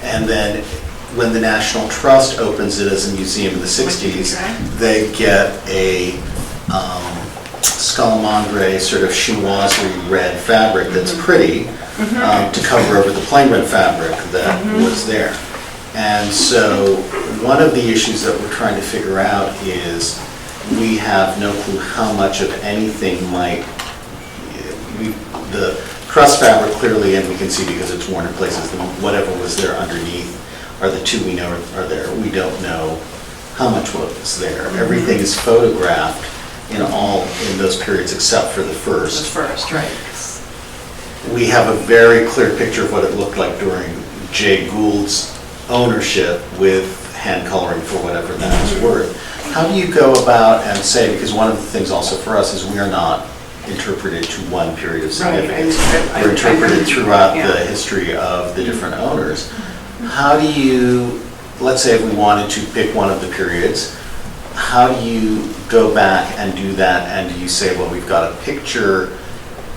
And then when the National Trust opens it as a museum in the 60s, they get a Scalamandre sort of chinoiserie red fabric that's pretty to cover over the plain red fabric that was there. And so one of the issues that we're trying to figure out is we have no clue how much of anything the truss fabric clearly, and we can see because it's worn in places, whatever was there underneath are the two we know are there. We don't know how much was there. Everything is photographed in those periods except for the first. The first, right. We have a very clear picture of what it looked like during Jay Gould's ownership with hand coloring for whatever that is worth. How do you go about and say, because one of the things also for us is we are not interpreted to one period of Right, significance. I They're interpreted agree. throughout Yeah. the history of the different owners. How do you, let's say if we wanted to pick one of the periods, how do you go back and do that? And do you say, well, we've got a picture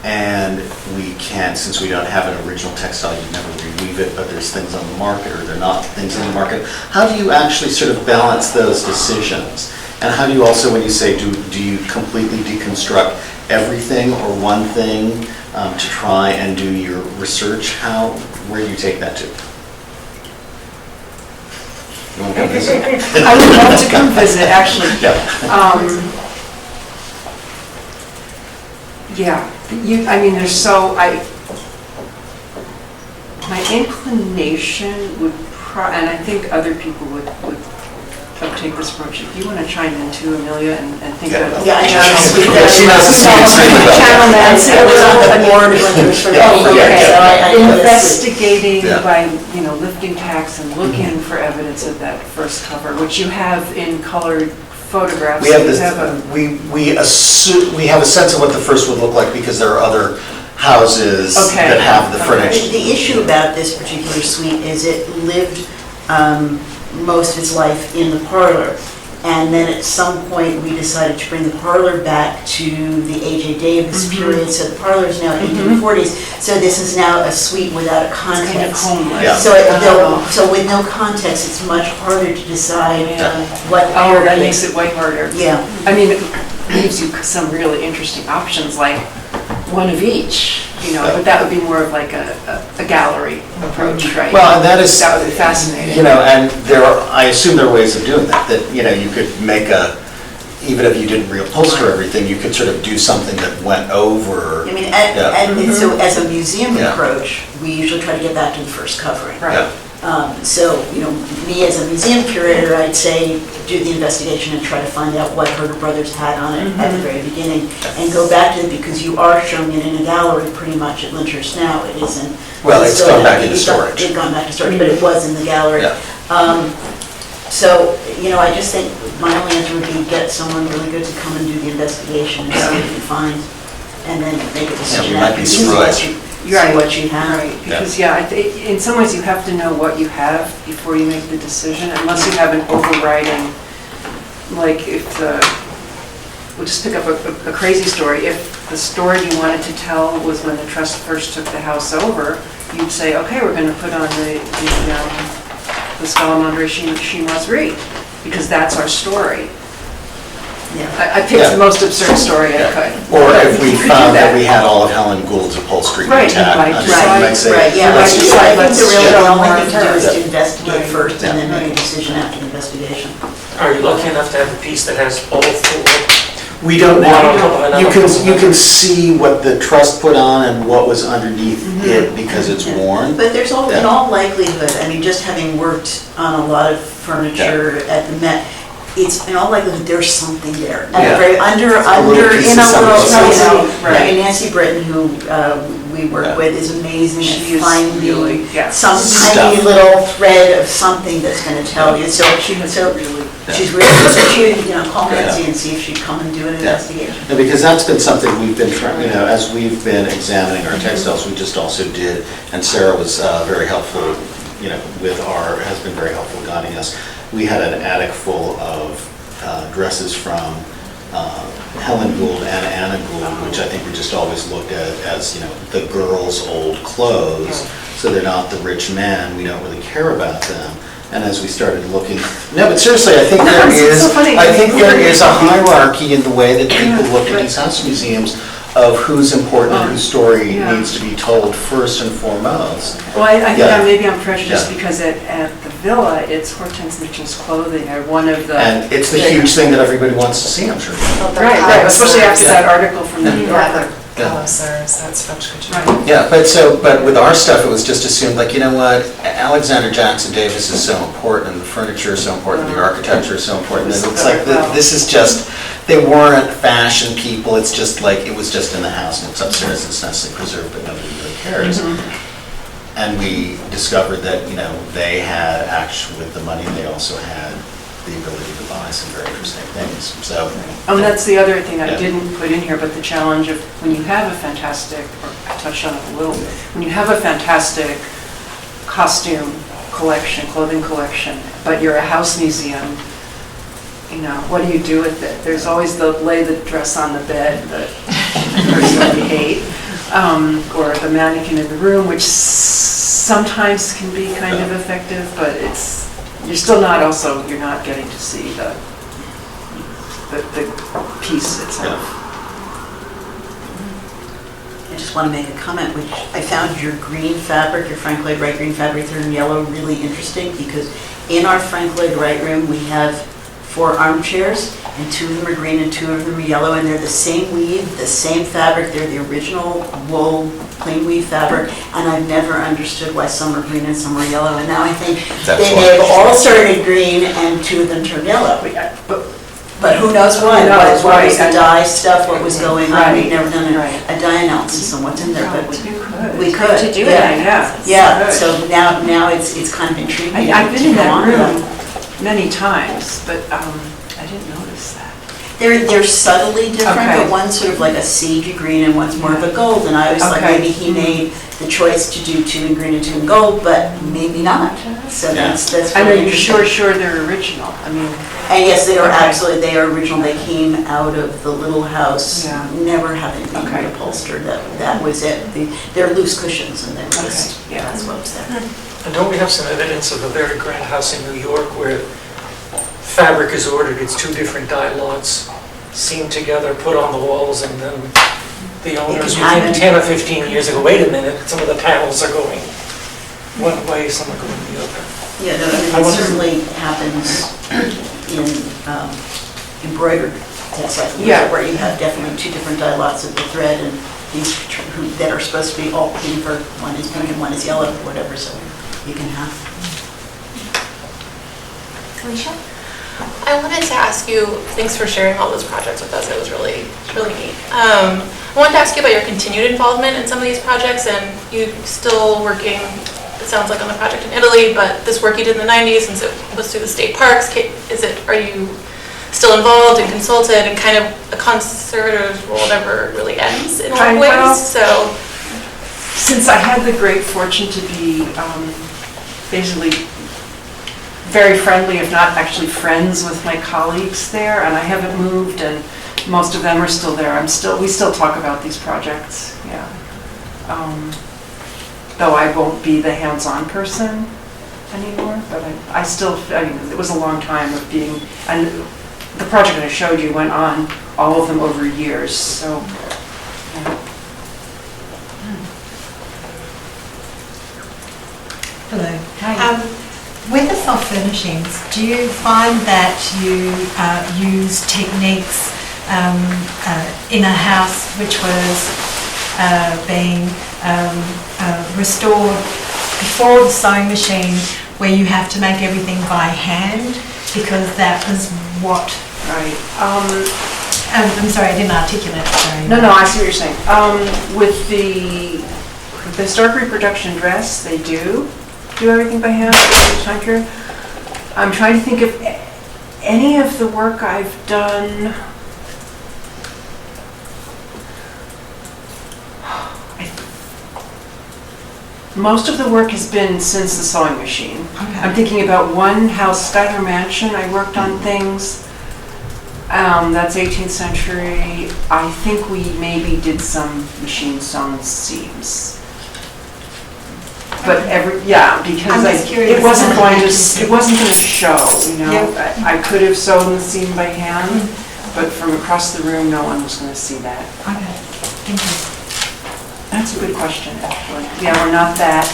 and we can't, since we don't have an original textile, you never reweave it, but there's things on the market or they're not things on the market. How do you actually sort of balance those decisions? And how do you also, when you say, do you completely deconstruct everything or one thing to try and do your research? Where do you take that to? You want to come visit? I would love to come visit, actually. Yeah. Yeah, my inclination would, and I think other people would take this approach. If you want to chime in too, Amelia, and think Yeah. of. Yeah, I know. Yeah, she knows the same. Channel Nancy. I was on the board when there was sort of. Oh, okay. So I know this. Investigating Yeah. by, lifting tags and looking for evidence of that first cover, which you have in colored photographs. We have You this, have a- we have a sense of what the first would look like because there are other houses Okay. that have the Okay. furniture. The issue about this particular suite is it lived most of its life in the parlor. And then at some point, we decided to bring the parlor back to the A.J. Davis period. So the parlor is now 1840s. So this is now a suite without a It's kind of context. homeless. Yeah. So with no context, it's much harder to decide what Oh, that period. makes it way harder. Yeah. I mean, it leaves you some really interesting options, like one of each, but that would be more of like a gallery approach, right? Well, and that is, That would be fascinating. and I assume there are ways of doing that, you could make even if you didn't reupholster everything, you could sort of do something that went over. I mean, Yeah. and so as a museum Yeah. approach, we usually try to get back to the first covering. Right. Yeah. So, me as a museum curator, I'd say, do the investigation and try to find out what Herder Brothers had on it at the very beginning, and go back to it, because you are showing it in a gallery pretty much at Lyndhurst now. It isn't. Well, it's still gone in- back into it's gone- storage. It's gone back to storage, but it was in the gallery. Yeah. So, I just think my only answer would be get someone really good to come and do the investigation and see what you can find, and then make a decision we might after be you see surprised. what you have. Right, because, in some ways, you have to know what you have before you make the decision, unless you have an overriding, like if we'll just pick up a crazy story. If the story you wanted to tell was when the trust first took the house over, you'd say, okay, we're going to put on the Scalamandre Chinoise Wright, because that's our story. Yeah. I picked the most absurd story I could. Or if we You could do found that that. we had all of Helen Gould's upholstery Right, intact, you might you decide- might say, Right, yeah, let's I decide, think let's the really show the only more thing to do is of to her. investigate Right. first and then Yeah. make a decision after the investigation. Are you lucky enough to have a piece that has all four? we don't One on top of know. another. You can see what the trust put on and what was underneath it because it's Yeah. worn. But there's all, in Yeah. all likelihood, I mean, just having worked on a lot of furniture at the Met, it's in all likelihood, there's something there. At Yeah. the very, under, piece in of a something. little, Right. Nancy Britton, who we work Yeah. with, is amazing She at is finding really, yeah. some Stuff. tiny little thread of something that's gonna tell you. So She has so really. she's really, so she, call Yeah. Nancy and see if she'd come and do an Yeah. investigation. No, because that's been something we've been trying, as we've been examining our textiles, we just also did, and Sarah was very helpful, has been very helpful guiding us. We had an attic full of dresses from Helen Gould and Anna Gould, which I think we just always looked at as, the girls' old clothes. So they're not the rich men, we don't really care about them. And as we started looking, no, but seriously, I think No, there it's is, so funny. I think there is a hierarchy in the way that people look at these house museums of who's important and whose story Yeah. needs to be told first and foremost. Well, I think Yeah. maybe I'm prejudiced Yeah. because at the villa, it's Hortense Mitchell's clothing, or one of the. And it's the huge thing that everybody wants to see, I'm sure. Right, especially after Yeah. that article from the New Yorker. Yeah. that's French couture. Right. Yeah, but with our stuff, it was just assumed, like, you know what, Alexander Jackson Davis is so important, and the furniture is so important, the architecture is so important, and it's like, this is just, they weren't fashion people, it's just like, it was just in the house, and it's upstairs, it's nicely preserved, but nobody really cares. And we discovered that, they had, actually, with the money, they also had the ability to buy some very interesting things, so. That's the other thing I Yeah. didn't put in here, but the challenge of when you have a fantastic, or I touched on it a little bit, when you have a fantastic costume collection, clothing collection, but you're a house museum, what do you do with it? There's always the lay the dress on the bed that I personally hate, or the mannequin in the room, which sometimes can be kind of effective, but you're still not you're not getting to see the piece itself. I just want to make a comment, which I found your green fabric, your Frank Lloyd Wright green fabric there in yellow really interesting, because in our Frank Lloyd Wright room, we have 4 armchairs, and 2 of them are green and 2 of them are yellow, and they're the same weave, the same fabric. They're the original wool plain weave fabric, and I've never understood why some are green and some are yellow, and now I think they may have all started green and 2 of them turned yellow. But who knows why? Who knows, What was right. the dye stuff, what was going on? We've never done Right. a dye analysis on what's in there, but we could. To do it, Yeah. Yeah, Good. so now it's kind of intriguing. I've been to in go that on with room many times, but I didn't notice that. They're subtly different, Okay. but one's sort of like a sagey green and one's more of a gold. And I was like, Okay. maybe he made the choice to do 2 in green and 2 in gold, but maybe not. So that's I know really you're interesting. sure they're original. I mean, And yes, they are Okay. absolutely, they are original. They came out of the little house, Yeah. never having been Okay. reupholstered. That was it. They're loose cushions and they were just, Okay, yeah. that's what was there. And don't we have some evidence of a very grand house in New York where fabric is ordered, it's 2 different dye lots, seamed together, put on the walls, and then the owners can happen. within 10 or 15 years ago, wait a minute, some of the panels are going one way, some are going the other. Yeah, no, I mean, I it wonder- certainly happens in embroidered textiles, Yeah. where you have definitely 2 different dye lots of the thread, and these that are supposed to be all clean for, one is green and one is yellow, whatever, so you can have. Alicia? I wanted to ask you, thanks for sharing all those projects with us, it was really neat. I wanted to ask you about your continued involvement in some of these projects, and you still working, it sounds like, on the project in Italy, but this work you did in the 90s, since it was through the state parks, are you still involved and consulted, and kind of a conservator's role never really ends in a lot of Well, ways, so. since I had the great fortune to be basically very friendly, if not actually friends with my colleagues there, and I haven't moved, and most of them are still there. We still talk about these projects, yeah. Though I won't be the hands-on person anymore, but I mean, it was a long time of being, and the project I showed you went on, all of them over years, so. Yeah. Hello. Hi. With the soft furnishings, do you find that you use techniques in a house which was being restored before the sewing machine, where you have to make everything by hand, because that was what... Right. I'm sorry, I didn't articulate, sorry. No, I see what you're saying. With the historic reproduction dress, they do everything by hand at the time period. I'm trying to think of any of the work I've done. Most of the work has been since the sewing machine. Okay. I'm thinking about one house, Skylar Mansion, I worked on things. That's 18th century. I think we maybe did some machine sewn seams. But because I'm just curious. it wasn't going to show, Yep. I could have sewn the seam by hand, but from across the room, no one was going to see that. Okay, thank you. That's a good question, actually. Yeah, we're not that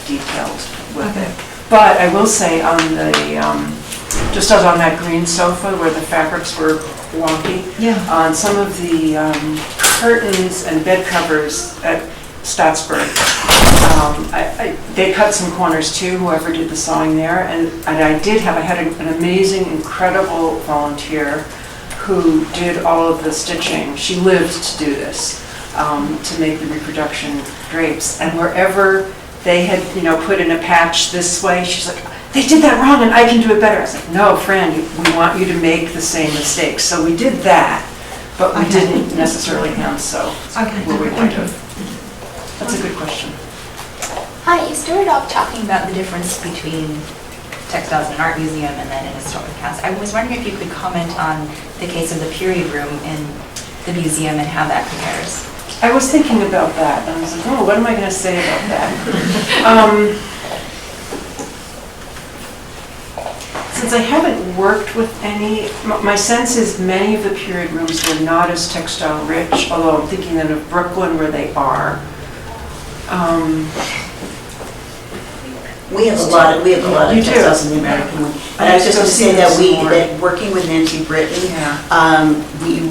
detailed with Okay. it. But I will say on the, just as on that green sofa where the fabrics were wonky, Yeah. on some of the curtains and bed covers at Staatsburg, they cut some corners too, whoever did the sewing there. And I had an amazing, incredible volunteer who did all of the stitching. She lived to do this, to make the reproduction drapes. And wherever they had, put in a patch this way, she's like, they did that wrong and I can do it better. I was like, no, Fran, we want you to make the same mistakes. So we did that, but we Okay. didn't necessarily hand sew Okay. where we might have. That's a good question. Hi, you started off talking about the difference between textiles in an art museum and then in a historic house. I was wondering if you could comment on the case of the period room in the museum and how that compares. I was thinking about that, and I was like, oh, what am I going to say about that? Since I haven't worked with any, my sense is many of the period rooms were not as textile rich, although I'm thinking then of Brooklyn where they are. We have a lot of You do? textiles in the American one. But I was just going to say that that working with Nancy Britton,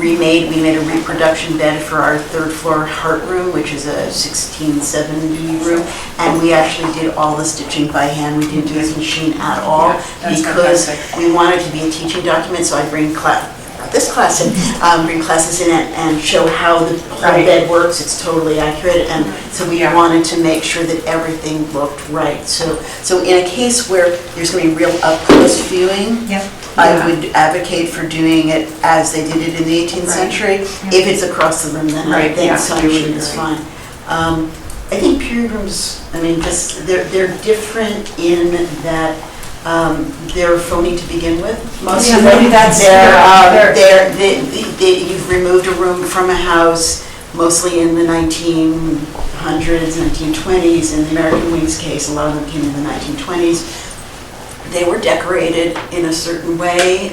we made a reproduction bed for our third floor heart room, which is a 1670 room, and we actually did all the stitching by hand. We didn't do it machine at all Yeah, that's because fantastic. we wanted to be a teaching document, so I bring this class in, bring classes in and show how the whole Right. bed works. It's totally accurate, and so we Yeah. wanted to make sure that everything looked right. So in a case where there's going to be real up-close viewing, Yep. I Yeah. would advocate for doing it as they did it in the 18th Right. century. If it's across the room, then I Right, think yeah, some I would shade is agree. fine. I think period rooms, I mean, just they're different in that they're phony to begin with. Most Yeah, of them, maybe that's- you've removed a room from a house, mostly in the 1900s, 1920s. In the American Wings case, a lot of them came in the 1920s. They were decorated in a certain way,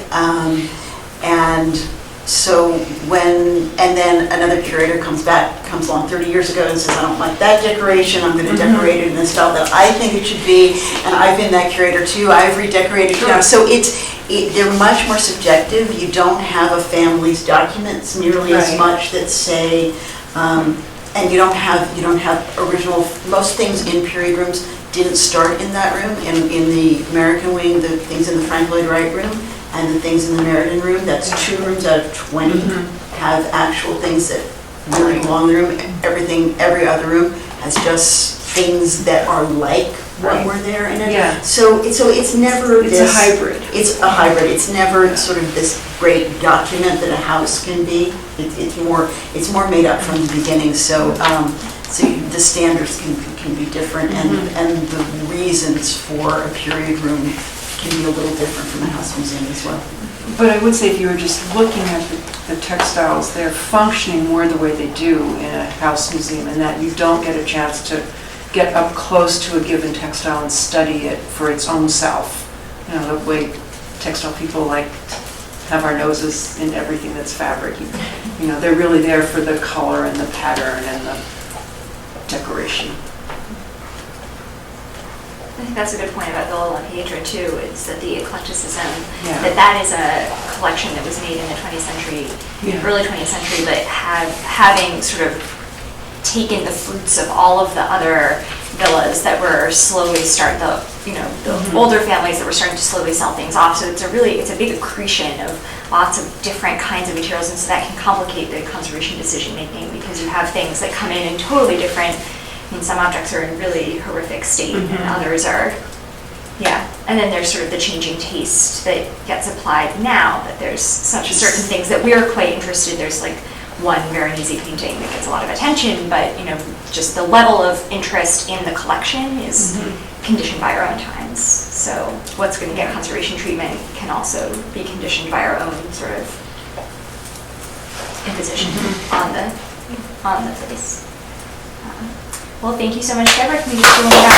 and so and then another curator comes along 30 years ago and says, I don't like that decoration, I'm going to decorate it in the style that I think it should be, and I've been that curator too, I've redecorated it now. So they're much more subjective. You don't have a family's documents nearly as Right. much that say, and you don't have original, most things in period rooms didn't start in that room. In the American Wing, the things in the Frank Lloyd Wright room and the things in the Meriden room, that's 2 rooms out of 20 have actual things that really belong in the room. Every other room has just things that are like what Right. were there in it. Yeah. So it's never It's a this. hybrid. It's a hybrid. It's never sort of this great document that a house can be. It's more made up from the beginning. So the standards can be different, and the reasons for a period room can be a little different from a house museum as well. But I would say if you were just looking at the textiles, they're functioning more the way they do in a house museum, in that you don't get a chance to get up close to a given textile and study it for its own self. You know, the way textile people like have our noses in everything that's fabric. You know, they're really there for the color and the pattern and the decoration. I think that's a good point about the La Piedra too, is that the eclecticism, Yeah. that is a collection that was made in the 20th century, Yeah. early 20th century, but having sort of taken the fruits of all of the other villas that were slowly the older families that were starting to slowly sell things off. So it's a big accretion of lots of different kinds of materials, and so that can complicate the conservation decision making, because you have things that come in totally different. I mean, some objects are in really horrific state, and others are, and then there's sort of the changing taste that gets applied now, that there's certain things that we're quite interested. There's like one Veronese painting that gets a lot of attention, but just the level of interest in the collection is conditioned by our own times. So what's going to get conservation treatment can also be conditioned by our own sort of imposition on the place. Well, thank you so much, Deborah. Can we just do one more?